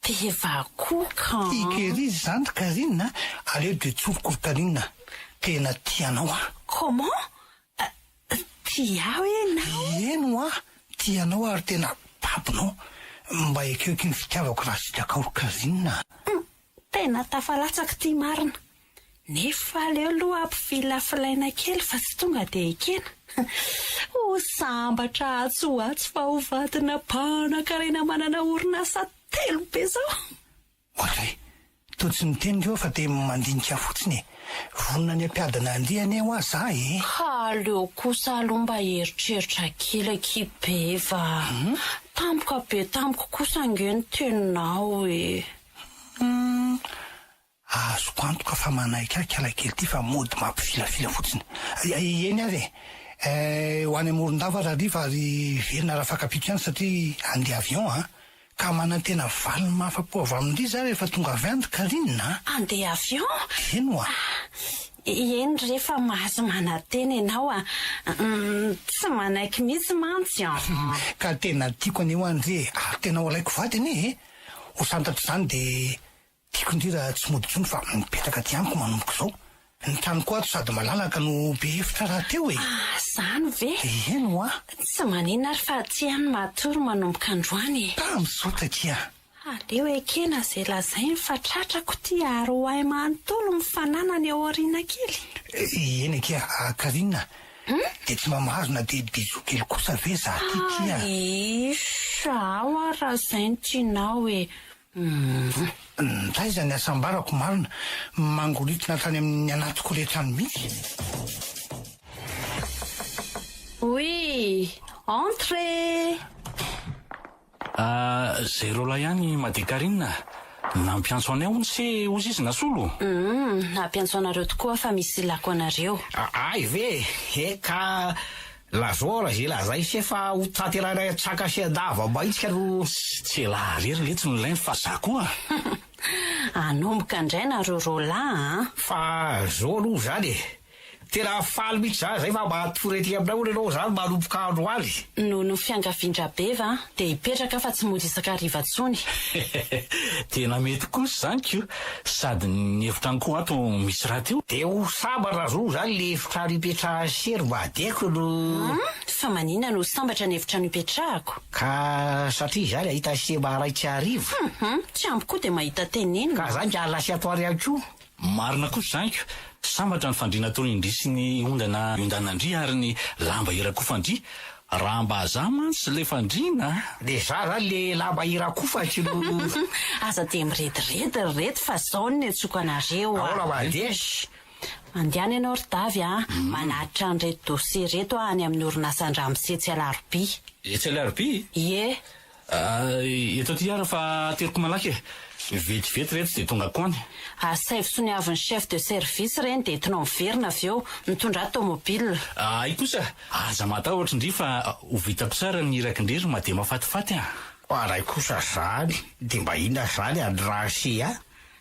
be vakoka ikerizy zany ry Karinina aleo de tsoroko ry Karinina tena tianao comment tia enao eno tianao ary tena papinao mba ekeoky ny fitiavako raha sitraka ry Karinina tena tafalatsaka ty marina nefa aleo aloha ampivila filaina kely fa tsy tonga dia ekena ho sambatra atsoatsy fa ho vadina mpanan-karena manana orinasa telo be zao ohatray to tsy miteny eo fa dia mandinika fotsiny vonona ny ampiadana andriany eo aza aleo kosa aloha mba heritreritra kely akibe fa tampoka be tampoka kosa angeny teninao azoko antoka fa manaiky kala kely ty fa mody mampifilafila fotsiny eny ary ho any amoron-dava raha riva ary verina raha fakapito ihany satria andeha avion ka manantena valiny mahafapo avy amin'indry za rehefa tonga avy any ry Karinina andeha avion eno eny rehefa mahazo manantena ianao tsy manaiky mihitsy mantsy ka tena tiako aneo andre ary tena ho alaiko vady ane ho santatry zany dia tiako indrira tsy mody tsony fa mipetraka ty amiko manomboka zao ny trano koa ato sady malalaka no be efitra raha teo zany ve eno tsy manina ary fa tsy hany matory manomboka androany misaotra tia aleo ekena zay lazainy fa tratrako ty ary ho ay manontolo mifanana ny ao aoriana kely eny kia Karinina dia tsy mamahazo na dia bizo kely kosa ve za ty tia sao raha zay ny tianao ndray zany asambarako marina mangoritina tany amin'ny anatiko rehetrany mihitsy oui entre zay rola ihany madikarinina nampiantso anay hony se ozy izy nasolo. Nampiantso anareo tokoa fa misy ilako anareo. Ay ve ka lazora zay lazay se fa ho tanterana tsaka se dava mahitsika no tsy laha rery letsy no lainy fa za koa. Anomboka indray nareo rola fa zao aloha zany tena faly mihitsy za zay fa matorety aminao ianao zany manomboka andro aly. no fiangavindra beva dia hipetraka fa tsy mody isaka riva ntsony. Tena mety kosa zany ko sady ny efitrano koa ato misy raha teo. De ho sambatra zo zany le efitrano ipetraha sery mba adeko no fa manina no sambatra ny efitrano ipetrahako ka satria zany ahita se maharaitsy arivo. tsy ampy koa dia mahita tenenina ka zany ka lasy atoary ihany koa. Marina kosa zany ko sambatra ny fandriana tony indrisy ny ondana ondanandry ary ny lamba irako fandria raha mba za mantsy le fandriana de za zany le lamba irakofatsy no aza dia miretirety reto fa zao ny atsoka anareo aola mandesy mandehana ianao ry davy manatitra an'ireto dosie reto any amin'ny orinasandramosetsy alarobia. etsy alarobia? Ie. Eto ty ara fa teriko malaky vetivety reto dia tonga koany. Saivy avy ny chef de service reny dia entinao miverina avy eo mitondra tomobile. Ay kosa aza matahotra indri fa ho vitako tsara ny irakindrery ma dia mafatifaty aray kosa zany dia mba inona zany any raha se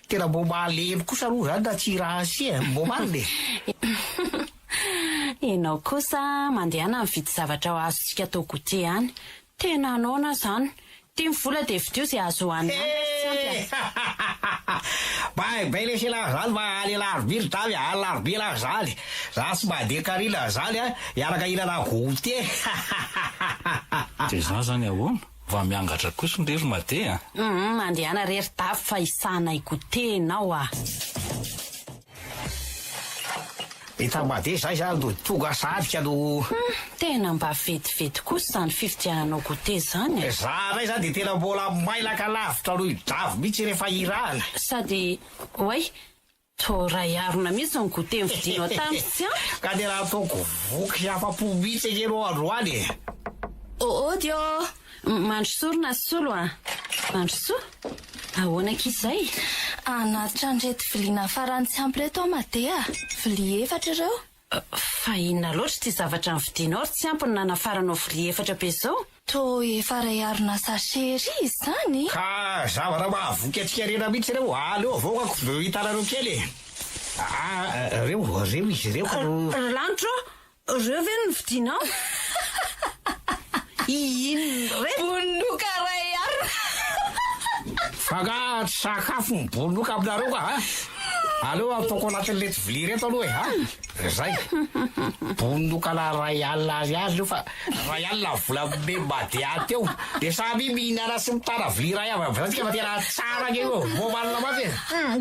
tena mbo malemy kosa aloha zany na tsy raha se mbo maly Enao kosa mandehana mividy zavatra ho azontsika tao gote any. Tena anaona zany. Tia mivola dia vidio izay azo hoanina. Bay le se lah zany ma ale larobia ry davy larobia lah zany za tsy mandeha karina zany iaraka hinana gote. Dia za zany ahoana va miangatra kosa ny rery madeha. Mandehana rery davy fa isanay gote enao Ita made zay zany no tonga sadika no tena mba vetivety kosa zany fividiananao gote zany za ray zany de tena mbola mailaka lavitra no idavo mihitsy rehefa irana sady oay to ray arona mihitsy ny gote mividinao tamitsy ka de raha ataoko voky afa-po mihitsy ekenao androany dio mandrosorona solo mandroso ahoana k'izay anatitra anreto viliana farany tsy ampy reto madea vilia 4 ireo fa inona loatra ty zavatra ny vidinao ry tsy ampy ny nanafaranao vilia 4 be zao to efa ray arona sachery izy zany ka zavatra mahavoky atsika rena mihitsy reo aleo avokako hitanareo kely reo izy reo lanitro reo ve no vidinao ino re bonoka ray arona fa ka sakafo mibonoka aminareo ka aleo ataoko anatin'lety vilia reto aloha zay bonoka la ray alina azy azy reo fa ray alina vola be madea teo de samy mihinana sy mitara vilia ray avy zatsika fa tena tsara keo vomalina mafy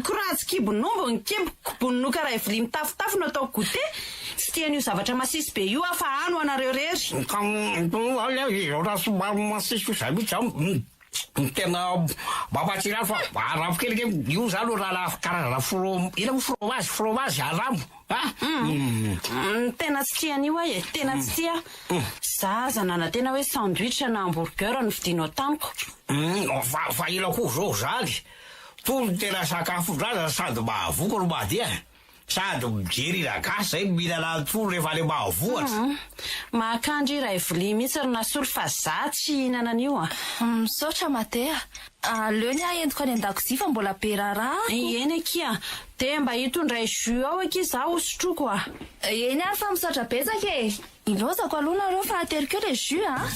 koratsykibonombo ny keboko bonoka ray vilia mitafotafo no atao gote tsy tian'io zavatra masisy be io fa ano anareo rery raha somary masisy zay mihitsy tena mampatsirano fa arabo kely ke io zany o raha karazana ina fromage arabo tena tsy tian'io ahy tena tsy tia za zanana tena hoe sandwich na hamburger no vidinao tamiko fa ila koa zao zany tony tena sakafo draza sady mahavoka no madea sady mijery ragasy zay mihinana tolo rehefa le mahavoatra mahakandry ray vilia mihitsy ry nasolo fa za tsy hinana an'io misaotra madea aleo ny entiko any an-dakozia fa mbola be raharaha eny akia de mba hitondray jus ao aky za hosotroko eny ary fa misaotra betsaka ilozako aloha nareo fa ateriko eo le jus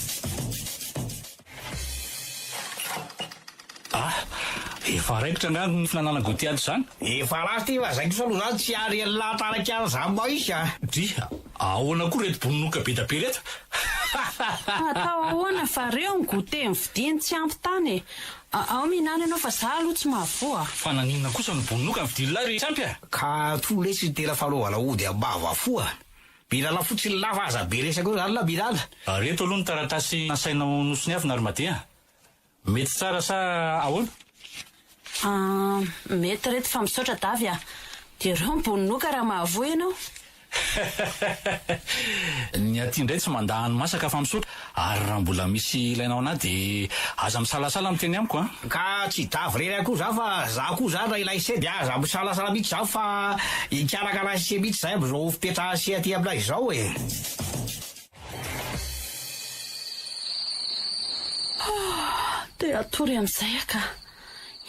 efa raikitra ngano ny finanana gote ato zany efa raha ty fa zay kosa aloha zany tsy ary lataraka za maisy dia ahoana koa reto bononoka be da be reto atao ahoana fa reo ny gote mividiny tsy ampy tany ao mihinana ianao fa za aloha tsy mahavoa fa naninona kosa ny bononoka mividiny lary tsy ampy ka to lesy tena fanaovana ody ambavafoa minana fotsiny lafa aza be resaka eo zany la minana reto aloha ny taratasy nasainao nosony avy nary madea mety tsara sa ahoana mety reto fa misaotra davy de reo mibononoka raha mahavoa ianao Ny aty indray tsy mandahany masaka fa misotra ary raha mbola misy ilainao anahy dia aza misalasala miteny amiko a. Ka tsy davy rery akoho za fa za koa zany raha ilay sedy aza misalasala mihitsy zaho fa ikarakara se mihitsy zay am'izao fipetraha se aty aminay izao e. dia atory amin'izay aka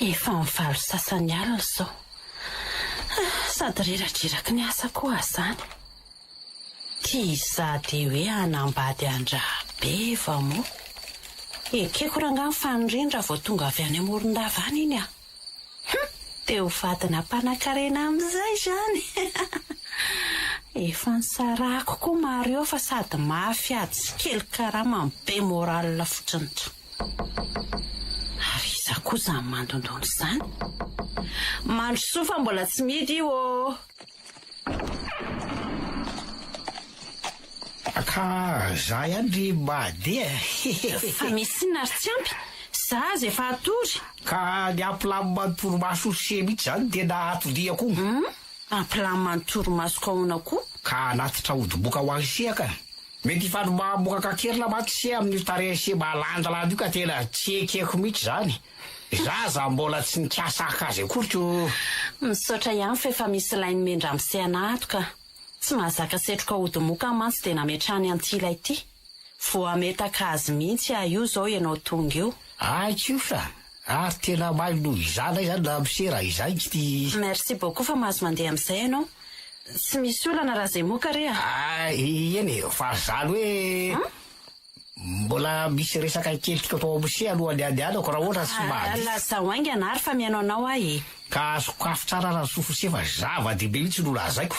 efa mivalo sasany alina izao. Sady reradreraky ny asa koa zany. Tia sady hoe hanambady andrabe va moa. Ekeko rangano fanindrindra vao tonga avy any Morondava any iny a. Dia ho vadina mpanan-karena amin'izay zany. Efa nisarako koa maro eo fa sady mafy ady sy kely karama be moral fotsiny to. Ary iza koa zany mandondony zany. Mandro soa fa mbola tsy midy io. Ka za ihany ry mandeha. Fa misy nary tsy ampy. Za aza efa atory. Ka ny ampilamy-manotorimaso se mihitsy zany tena atodiako. Ampilamy manotorimaso ahoana koa? Ka anatitra odiboka ho asiaka. Mety ifanomamoaka kely lamaty se amin'ny tarehy se malanjalanja io ka tena tsy ekeko mihitsy zany. Za mbola tsy nikasaka azy akory. Misaotra ihany fa efa misy lainy mendra misehana ato ka tsy mahazaka setroka odimoka mantsy dia nametrany antila ity. Vo ametaka azy mihitsy io zao ianao tonga io. Aiko sa ary tena mahay no izana izany na misera izay ty. Merci beaucoup fa mahazo mandeha amin'izay ianao. Tsy misy olana raha izay moka re a. Eny fa zany hoe mbola misy resaka kely tika atao amse alohan'ny andehanako raha ohatra tsy mady. Laza hoainga anary fa mianao anao ahy. Ka sokafo tsara raha sofose fa zava-dehibe mihitsy no lazaiko.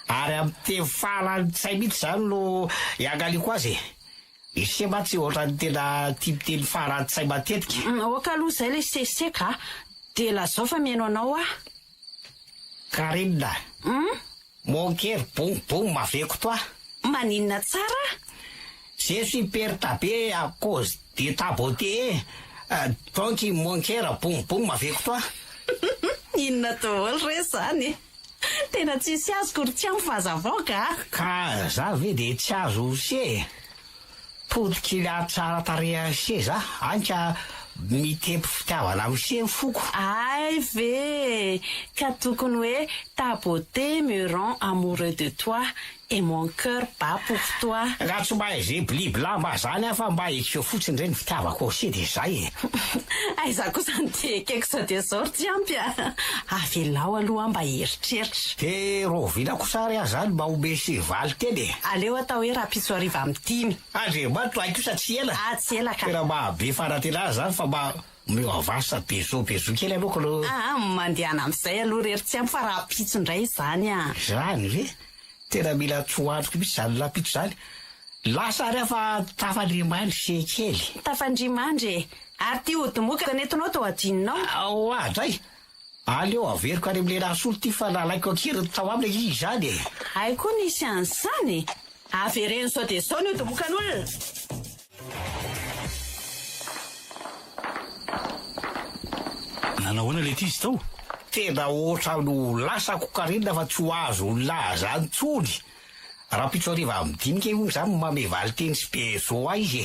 Ary amin'ny teny fahalalitsay mihitsy zany no iangaliko azy. Ise mba tsy ohatra ny tena tipiteny fahalalitsay matetika. Oka aloha izay le seseka dia lazao fa mianao anao a. Karenina. Mon cœur bon maveko toa. Maninona tsara? Je suis perturbé à cause de ta beauté. Donc mon cœur bon maveko toa. Inona daholo re zany. Tena tsisy azoko ry tsy amifazavao ka za ve dia tsy azo se. Podikila tsara tareha se za anka mitepy fitiavana amse foko. Ay ve ka tokony hoe ta beauté me rend amoureux de toi et mon cœur bat pour toi. Raha tsy mba zebliblamba zany fa mba ekeo fotsiny reny fitiavako se dia zay. Aiza koa zany dia ekeko sao dia zao ry tsy ampy a. Avelao aloha mba heritreritra. Dia rovina kosary azy zany mba ome sevaly teny. Aleo atao hoe raha pitso ariva amin'ny 10. Andriamato aiko sa tsy ela. Tsy ela ka. Tena mahabe fanantena zany fa mba miavasa bezo kely aloha aloha. Mandehana amin'izay aloha rery tsy ampy fa raha pitso indray zany a. Zany ve? Tena mila tsoandroko mihitsy zany lapitso zany. Lasa ary afa tafandrimandry se kely. Tafandrimandry ary ty odimoka netinao tao adininao. Ao adray. Aleo averiko any am'le nasolo ty fa nalaiko akery tao aminy izy zany. Ay koa nisy an'izany. Avereny sao dia sao ny odimokan'olona. Nanao le izy tao? Tena oatra no lasako karenina fa tsy ho azo laza antsony. Raha pitso ariva amin'ny 10 ke hono zany mamevaly teny sy bezo a izy.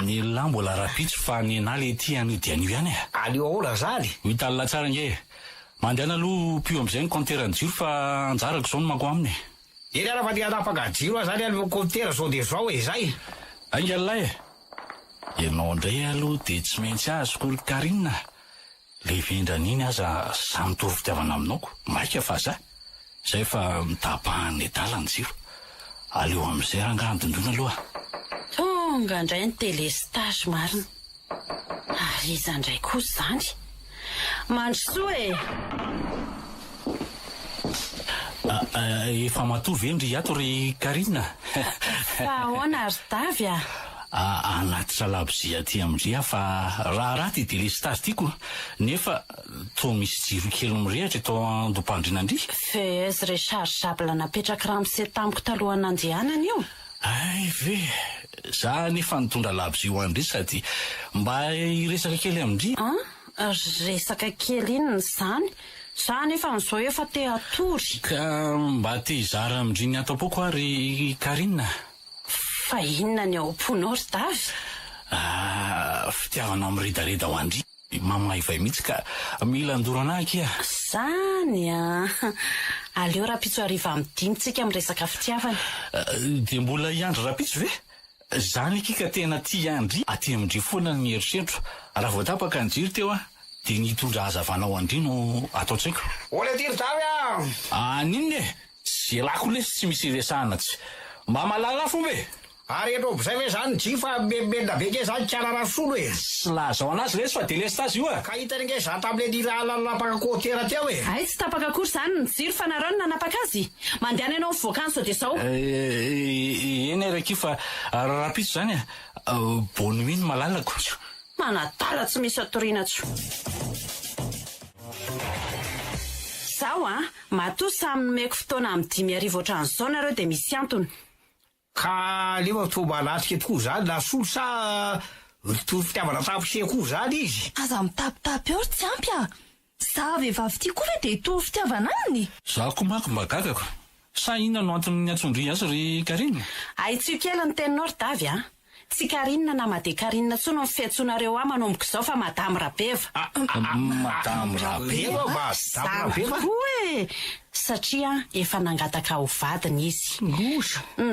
Ny lahy mbola rapitso fa ny anahy le ty an'io an'io ihany e. Aleo ahoana zany? Hoitalina tsara nge. Mandehana aloha pio amin'izay ny compteran'ny jiro fa anjarako zao no mako aminy. Eny ara fa ny anapaka-jiro a zany aloha comptera zao dia zao e zay. Ainga lahy. Ianao indray aloha dia tsy maintsy azoko ry Karinina. Le vendran'iny aza samy toro fitiavana aminaoko. Maika fa za. Zay fa mitapahany dalany jiro. Aleo amin'izay rangaha andondona aloha. Tonga indray ny telestage marina. Ary iza indray koa zany. Mandrosoa e. Efa matoa vendry ato ry Karinina. Fa ahoana ary davy a? Anaty salabozia aty amin'izay fa raha raty delestage tiako nefa toa misy jiro kely mirehatra tao andom-pandrinandry. Fez rechargeable napetraka raha mise tamiko talohany andehanana io. Ay ve za nefa nitondra labozia ho andry sady mba iresaka kely amindry. Resaka kely iny zany za nefa n'izao efa te atory. Ka mba te hizara mindriny ato poko ary Karina. Fa inona ny ao am-ponao ry Davy? Fitiavana miredareda ho andry mamaivay mihitsy ka mila andoro anahy kia. Zany aleo rapitso hariva amin'ny 5 tsika miresaka fitiavana. Dia mbola hiandry rapitso ve? Zany kika tena tia andry aty amindry foana ny eritreritro. Raha voatapaka ny jiro teo dia nitondra hazavana ho andry no ataotsaiko. Ola ty ry Davy Ninona e? Sy lako le tsy misy resahana tsy. Mba malala fomba e? Ary eto bizay hoe zany ji fa membelina be ke zany tiana rasolo e. Sy lazao anazy resy fa de lestasy io Ka hitany nge za tamile nilalapaka kôtera teo e. Ay tsy tapaka akory zany ny jiro fa nareo no nanapaka azy. Mandehana ianao voakanso dia zao. Eny araki fa rapitso zany bony mino malalako. Manadala tsy misy atoriana tso. Zao matoa samy nomeko fotoana amin'ny 5 ohatran'izao nareo dia misy antony. Ka lefa toba latsika tokoa zany lasolo sa to fitiavana tapise koa zany izy. Aza mitapitapy eo ry tsy ampy za vehivavy tia koa ve dia hitory fitiavana aminy? Za ko mako mba gagako. Sa inona no antony atsondry azy ry Karina? Ay tsy kely ny teninao ry Davy tsy Karina na Made Karina tsono ny fiantsoanareo manomboka izao fa Madame Rabeva. Madame Rabeva? Madame Rabeva? Oe satria efa nangataka ho vadiny izy.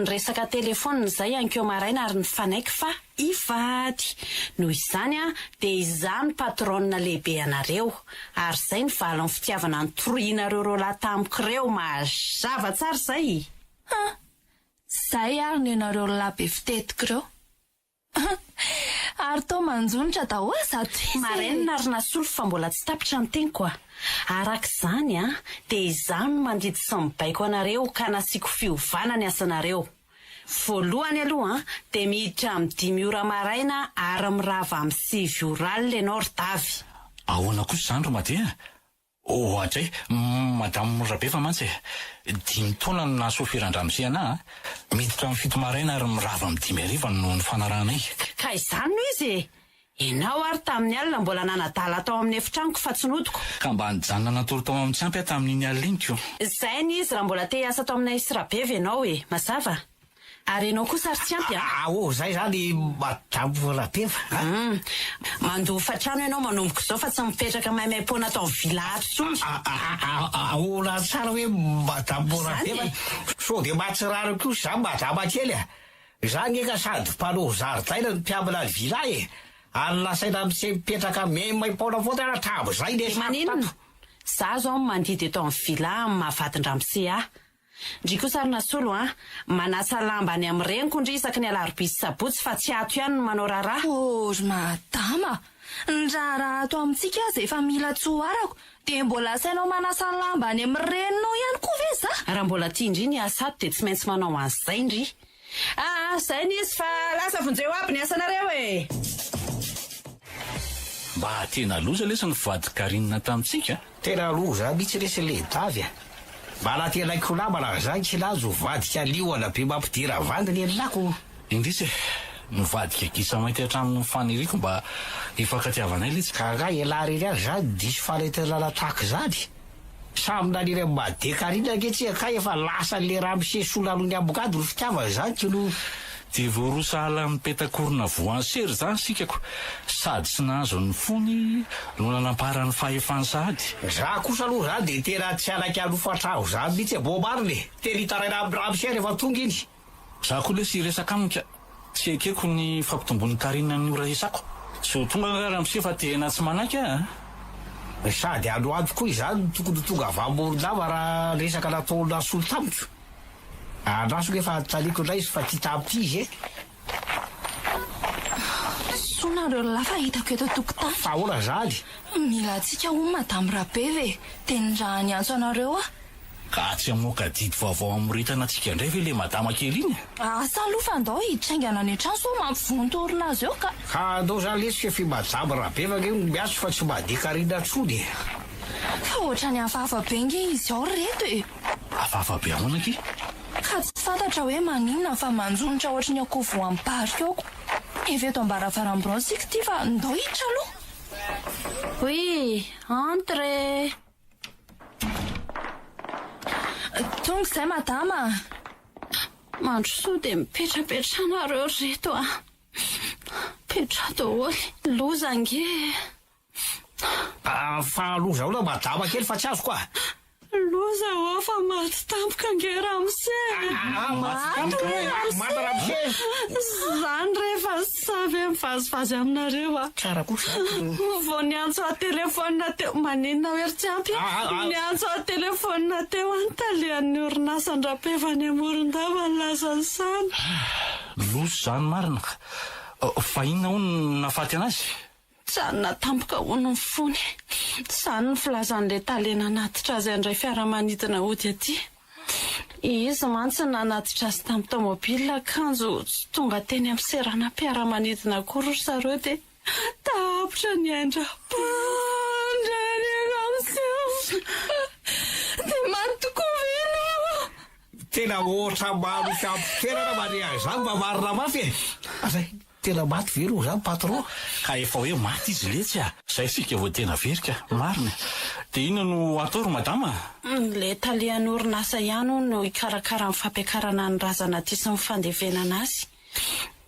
Resaka telefônina izay ankeo maraina ary nifanaiky fa hivady. Noho izany dia izany patrona lehibe anareo ary izay ny valan'ny fitiavana nitorohinareo reo lahy tamiko ireo mazava tsara izay. Zay ary ny anareo lahy be fitetika ireo. Ary to manjonitra daholo zato izy. Maraina ary nasolo fa mbola tsy tapitra ny teniko arak'izany dia izany no mandidy sy mibaiko anareo ka nasiako fiovana ny asanareo. Voalohany aloha dia miditra amin'ny 5 ora maraina ary mirava amin'ny 7 ora alina ianao ry Davy. Ahoana kosa zany ro Made? Ohatra Madame Rabeva mantsy 5 taona no nahasoferan-dramose anahy miditra amin'ny 7 maraina ary mirava amin'ny 5 hariva no ny fanarahanay. Ka izany no izy ianao ary tamin'ny alina mbola nanadala tao amin'ny efitraniko fa tsy nodiko. Ka mba nijanona natory tao amin'ny tsampy tamin'iny alina iny ko. Izay ny izy raha mbola te hiasa tao aminay sy Rabeva ianao mazava. Ary ianao kosa ary tsy ampy zay zany Madame Rabeva. Mandofa trano ianao manomboka izao fa tsy mipetraka maimai-poana tao vilahatra tsony. Ahoana tsara hoe Madame Rabeva so dia mahatsiraro kosa zany madama kely zany eka sady mpanoho zaridaina ny mpiambina ny vila ary lasaina mise mipetraka maimai-poana foana tabo zay le maninona za zao mandidy eto amin'ny vila mahavadin-dramose ndry kosa ary nasolo manasa lamba any amin'ny reniko ndry isaky ny alarobisy sabotsy fa tsy ato ihany no manao raharaha. Ry madama, ny raharaha ato amintsika azy efa mila tsoarako dia mbola sainao manasa lamba any amin'ny reninao ihany koa ve za? Raha mbola tia indry ny asato dia tsy maintsy manao an'izay indry. Zay ny izy fa lasa vonjeo aby ny asanareo e. Mba tena loza lesa ny vady Karina tamintsika. Tena loza mihitsy resy le Davy mba nahatelaiko namana zany tsy lazo vadika lioana be mampidira vandiny elako. Indrisy mivadika kisa mainty hatramin'ny faniriko mba hifankatiavanay letsy. Ka nga ialarery azy zany diso faletelala tahaka zany samy naniry amin'ny Made Karina ankehitriny ka efa lasa le raha misesolano ny ambokady no fitiavana zany tolo. Dia voarosahala mipetakorona voansery zany sikako sady tsy nahazo ny fony no nanampara ny fahefany sady. Za kosa aloha zany dia tena tsy anaky anofatrao zany mihitsy bo mariny tena hitaraina amin'ny ramose rehefa tonga iny. Za koa lesy resaka amika tsy ekeko ny fampitombon'ny Karina ny ora isako so tonga nga ramose fa tena tsy manaky sady androany koa izany tokony tonga avy amoronava raha resaka nataona solo tamiko. Andraso efa taliko indray izy fa ty tamity izy Sonareo lafa hitako eto tokotany. fa ahoana zany? Mila atsika ho Madame Rabeva tenindraha ny antso anareo ka tsy amoaka didy vaovao amiritana antsika indray ve le madama kely iny? Asa aloha fa andao hitraingana ny trano so mampivontorona azy eo ka andao zany lesika fi Madame Rabeva nge miaso fa tsy Made Karina tsony. fa ohatrany hafahafa be nge izy ao reto Hafahafa be ahoana ki? ka tsy fantatra hoe maninona fa manjonitra ohatry ny akoho vo amparika eoko. Eveto ambaravarambironsika ty fa ndao hiditra aloha. Oui, entre. tonga izay madama. Mandro soa dia mipetrapetrana reto petra daholo loza nge. Fa loza ao la madama kely fa tsy azo koa. Loza fa maty tampoka nge Ramsey. Maty Ramsey. Zany rehefa savy mivazivazy aminareo Tsara kosa. Vao niantso a telefona teo maninona hoe tsy ampy. Niantso a telefona teo antalehan'ny orinasan-drapevany Morondava ny lazany. Loso zany marina. Fa inona ho nafaty anazy? Janona tampoka hono ny fony. Zany ny filazan'ilay talena natitra azy andray fiaramanidina ody aty. Izy mantsy nanatitra azy tamin'ny tomobila akanjo tsy tonga teny amin'ny serana mpiaramanidina akory zareo dia tapitra ny aindra-pandry dia matokovina. Tena ohatra maro tampoterana maria zany mba marina mafy e. Azay tena maty velo zany patron. Ka efa hoe maty izy letsy zay sika vao tena verika marina. Dia inona no atao ro madama? Le talian'ny orinasa ihany no ikarakara amin'ny fampiakarana ny razana ty sy ny fandevenana azy.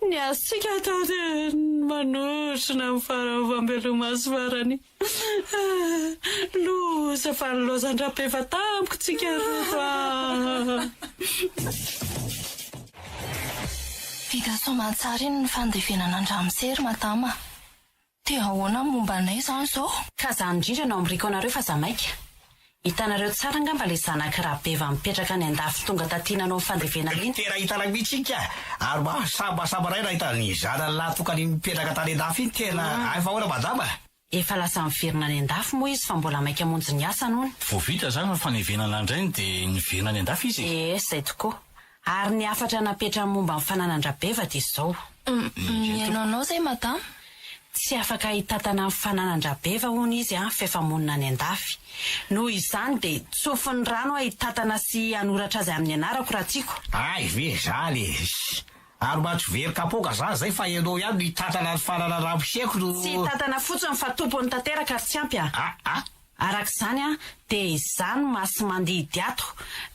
Ny azitsika atao dia manotrina amin'ny faravambelomasi farany. Loza fa ny lozan-drapeva tampoka tsika reto Vita soamantsara iny ny fandevenana an-dramosery madama. Dia ahoana momba anay zany zao? Ka zany indrindra no amriko anareo fa zamaika. Hitanareo tsara ngamba le zanaka Rabeva mipetraka any andafy tonga tatinanao ny fandevenana iny. Tena hitana mihitsika ary sambasamba ray nahitany zanany lahy tokany mipetraka tany andafy iny tena fa ahoana madama? Efa lasa miverina any andafy moa izy fa mbola maika monjy ny asa noony. Vao vita zany ny fanevenana andrainy dia niverina any andafy izy. Zay tokoa. Ary ny afatra napetra momba amin'ny fananan-drabeva dia izao. Mihaino anao zay madama? Tsy afaka hitatana amin'ny fananan-drabeva hono izy fefamonina any andafy. Noho izany dia tsofin'ny rano hitatana sy hanoratra azy amin'ny anarako raha tiako. Ay ve zany ary matso very kapoka zany zay fa ianao ihany no hitatana ny fanana ramoseko no. Tsy hitatana fotsiny fa tompony tanteraka ary tsy ampy Arak'izany dia izany masy mandeha diato.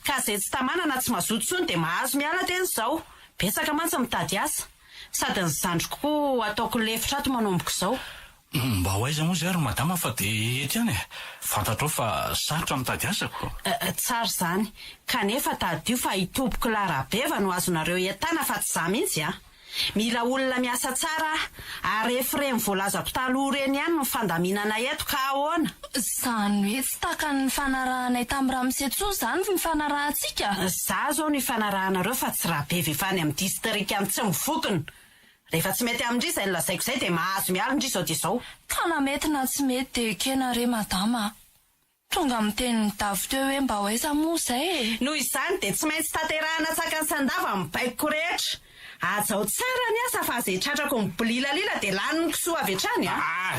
Ka zay tsy tamanana tsy mazotsony dia mahazo miala teny izao. Betsaka mantsy mitady asa. Sady ny zandriko ataoko lefitra ato manomboka izao. Mba ho aiza moa zay ry madama fa dia ety ihany fantatrao fa sarotra mitady asako. Tsara zany. Kanefa tadio fa hitoboko Larabeva no azonareo entana fa tsy za mihitsy Mila olona miasa tsara ary efreny voalazako taloha reny ihany no fandaminana eto ka ahoana. Zany hoe tsy taka ny fanarahanay tamin'ny Ramsey zany ny fanarahantsika. Za zao ny fanarahanareo fa tsy Rabeva efa any amin'ny distrika amin'ny tsy mivokona. Rehefa tsy mety amindry izay lazaiko izay dia mahazo miala indry izao dia izao. Ka na mety na tsy mety dia kena re madama. Tonga amin'ny tenin'ny davy teo hoe mba ho aiza moa izay Noho izany dia tsy maintsy tanterahana tsaka ny sandava amin'ny baikoko rehetra. Azao tsara ny asa fa zay tratrako mibililalila dia lany ny kisoa avy hatrany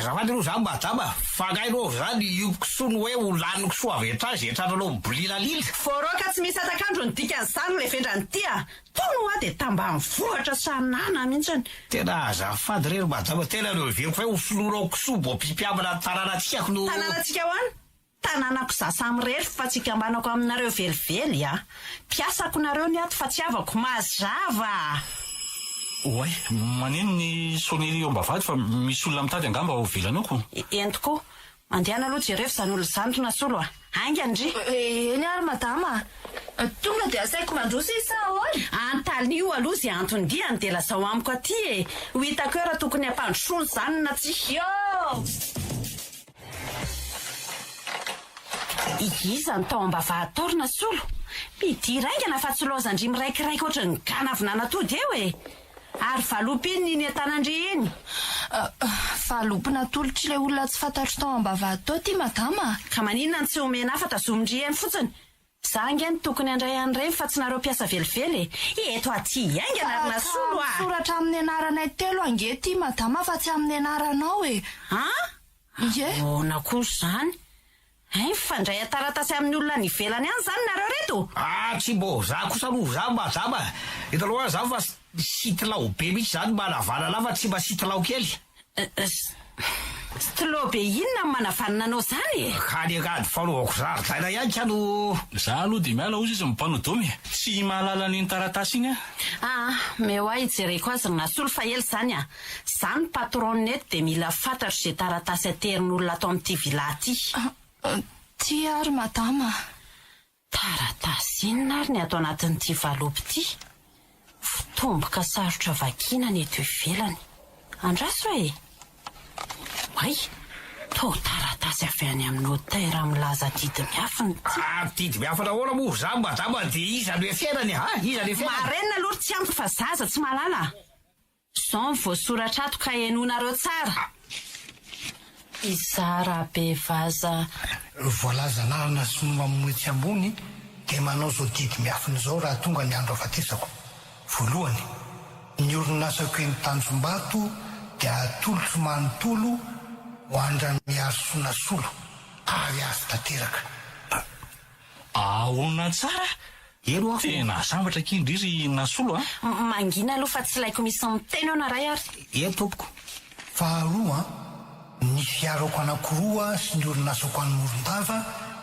Zafady aloha zany madama fagainao zany io kisoa hoe ho lany kisoa avy hatrany zay tratranao mibililalila. Foroka tsy misy atakandro ny dikan'izany le fendrany ty tono dia tamba mivohatra sanana mihitsiny. Tena azafady reny madama tena no veriko fa hosolonao kisoa bo mpiamana tanànatsika no. Tanànatsika hoany? Tanànako sasamy rery fa tsy kambanako aminareo velively Piasako nareo ny ato fa tsy avako mazava. Oay, maneno ny sonnerie ombavady fa misy olona mitady angamba ho velanoko. Entoko, mandeana aloha jereo izany olona zandrona solo Aingandry. Eny ary madama. Tonga dia asaiko mandroso isa ahoana? Antalio aloha izay antony diany dia lazao amiko aty Ho hitako eo raha tokony hampandrosoany zany na tsy. Iza ny tao ambavahadorina solo. Midiraingana fa tsy lozandry miraikiraiky ohatry ny gana avy nanatody eo Ary valopiny ny atanandry eny. Valopina tolotra ilay olona tsy fantatro tao ambavahady tao ty madama. Ka maninona tsy omena afa tazomindry eny fotsiny. Za angeny tokony andray an'ireny fa tsy nareo piasa velively Eto aty aingana ary nasolo Soratra amin'ny anaranay telo angety madama fa tsy amin'ny anaranao na kosa zany. Fandray ataratasy amin'ny olona ny velany any zany nareo reto. Tsy mbo za kosa aloha za madama. Hitanao zany fa sitilao be mihitsy zany manavana lafa tsy mba sitilao kely. stylo be inona ny manavanina anao zany Kadikady fanaovako zaridaina ihany ka no Za aloha dia miala ozy izy mipanodomy. Tsy mahalala ny taratasy iny meo ahy ijereko azy nasolo fa ela zany zany patron eto dia mila fantatro izay taratasy aterin'olona atao amin'ity vila ty ty ary madama. taratasy inona ary ny atao anatin'ity valopy ity fitomboka sarotra vakina ny eto ivelany andraso e ay to taratasy avy any amin'ny hotera milaza didy miafiny didy miafina hoana moa za madama dia iza no efiainany iza no efiainany marenina aloha tsy ampy fa zaza tsy malala zao ny voasoratra ato ka henonareo tsara izara be vaza voalazanarana sy mamoetsy ambony dia manao zao didy miafina zao raha tonga ny andro afatesako. Voalohany, ny orinasako eny Tanjombato dia atolotro manontolo ho andra-miaro solo ary azo tanteraka. Ahona tsara. eno aho Tena sambatra kindriry nasolo mangina aloha fa tsy laiko misy miteny ao na ray ary tompoko Faharoa, ny fiarako anankiroa sy ny orinasako any Morondava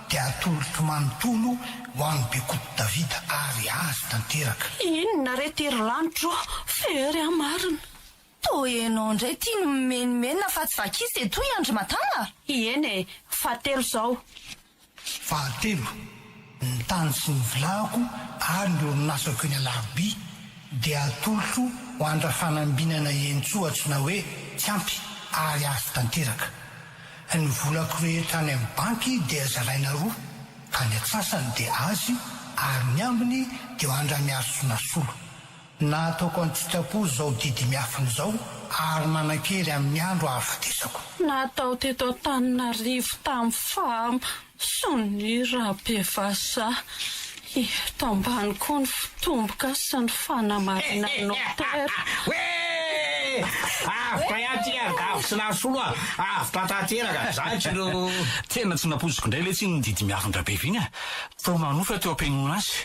dia atolotro manontolo ho an'ny Bekoto Davida ary azo tanteraka. inona re terolanitro fery amarina To enao indray ty no menimenina fa tsy vakisy dia toy andro matana. eny fatelo zao Fahatelo, ny tany sy ny vilahako ary ny orinasako eny Alarobia dia atolotro ho andra-fanambinana entsoatsona hoe tsy ampy ary azo tanteraka. Ny volako rehetra any amin'ny banky dia zaraina roa ka ny atsasany dia azy ary ny ambiny dia ho andra-miaro solo. Na ataoko an-tsitrapo zao didy miafiny zao ary manan-kery amin'ny andro ahafatesako. natao teto Antananarivo tamin'ny sony rabe vasa eto ambany koa ny fitomboka sy ny fanamarina ny hotera avitra ihany ty avy sy nasolo avitra tanteraka zany no Tena tsy napoziko indray le tsy ny didy miafin-drabe viny Tao manofa teo ampiainona azy.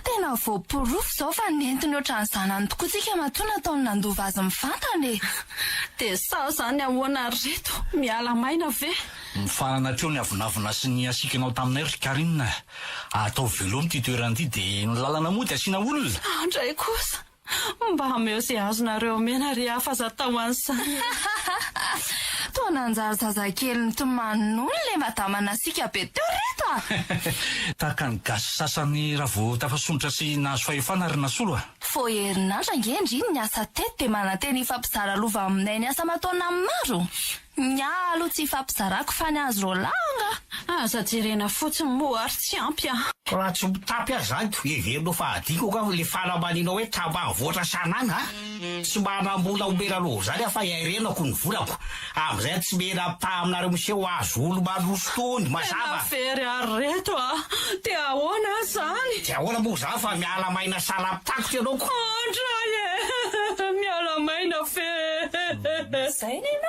Tena voaporofo zao fa nentiny ohatran'ny zanany tokoa tsika matoa nataony nandova azy mivantana e. dia sao zany ahoana reto miala maina ve Mifarana treo ny avinavina sy ny asikanao taminay ry Karinina. Atao velomy ty toerany ty dia ny lalana moa dia asiana olona. andray kosa mba meo izay azonareo mena ry hafa za tao an'izany Toa nanjary zazakely nytomanony le madamana sika be teo reto Tahaka ny gasy sasany raha vao tafasonitra sy nahazo fahefana ry nasolo Fo herinandro angendry iny ny asa teto dia mananteny ifampizara lova aminay ny asa mataona amin'ny maro. Mialo tsy ifampizarako fa ny azo rolanga. aza jerena fotsiny moa ary tsy ampy raha tsy mitapy azy zany to everino fa adiko ka le fanambaninao hoe tambavoatra sanana tsy manambola omeraloha zany fa iairenako ny volako amin'izay tsy mena pa aminareo miseho azo olo maroso tony mazava very ary reto dia ahoana zany dia ahoana moa zany fa miala maina salapitako ty anao ko andray e miala maina fe Zay nena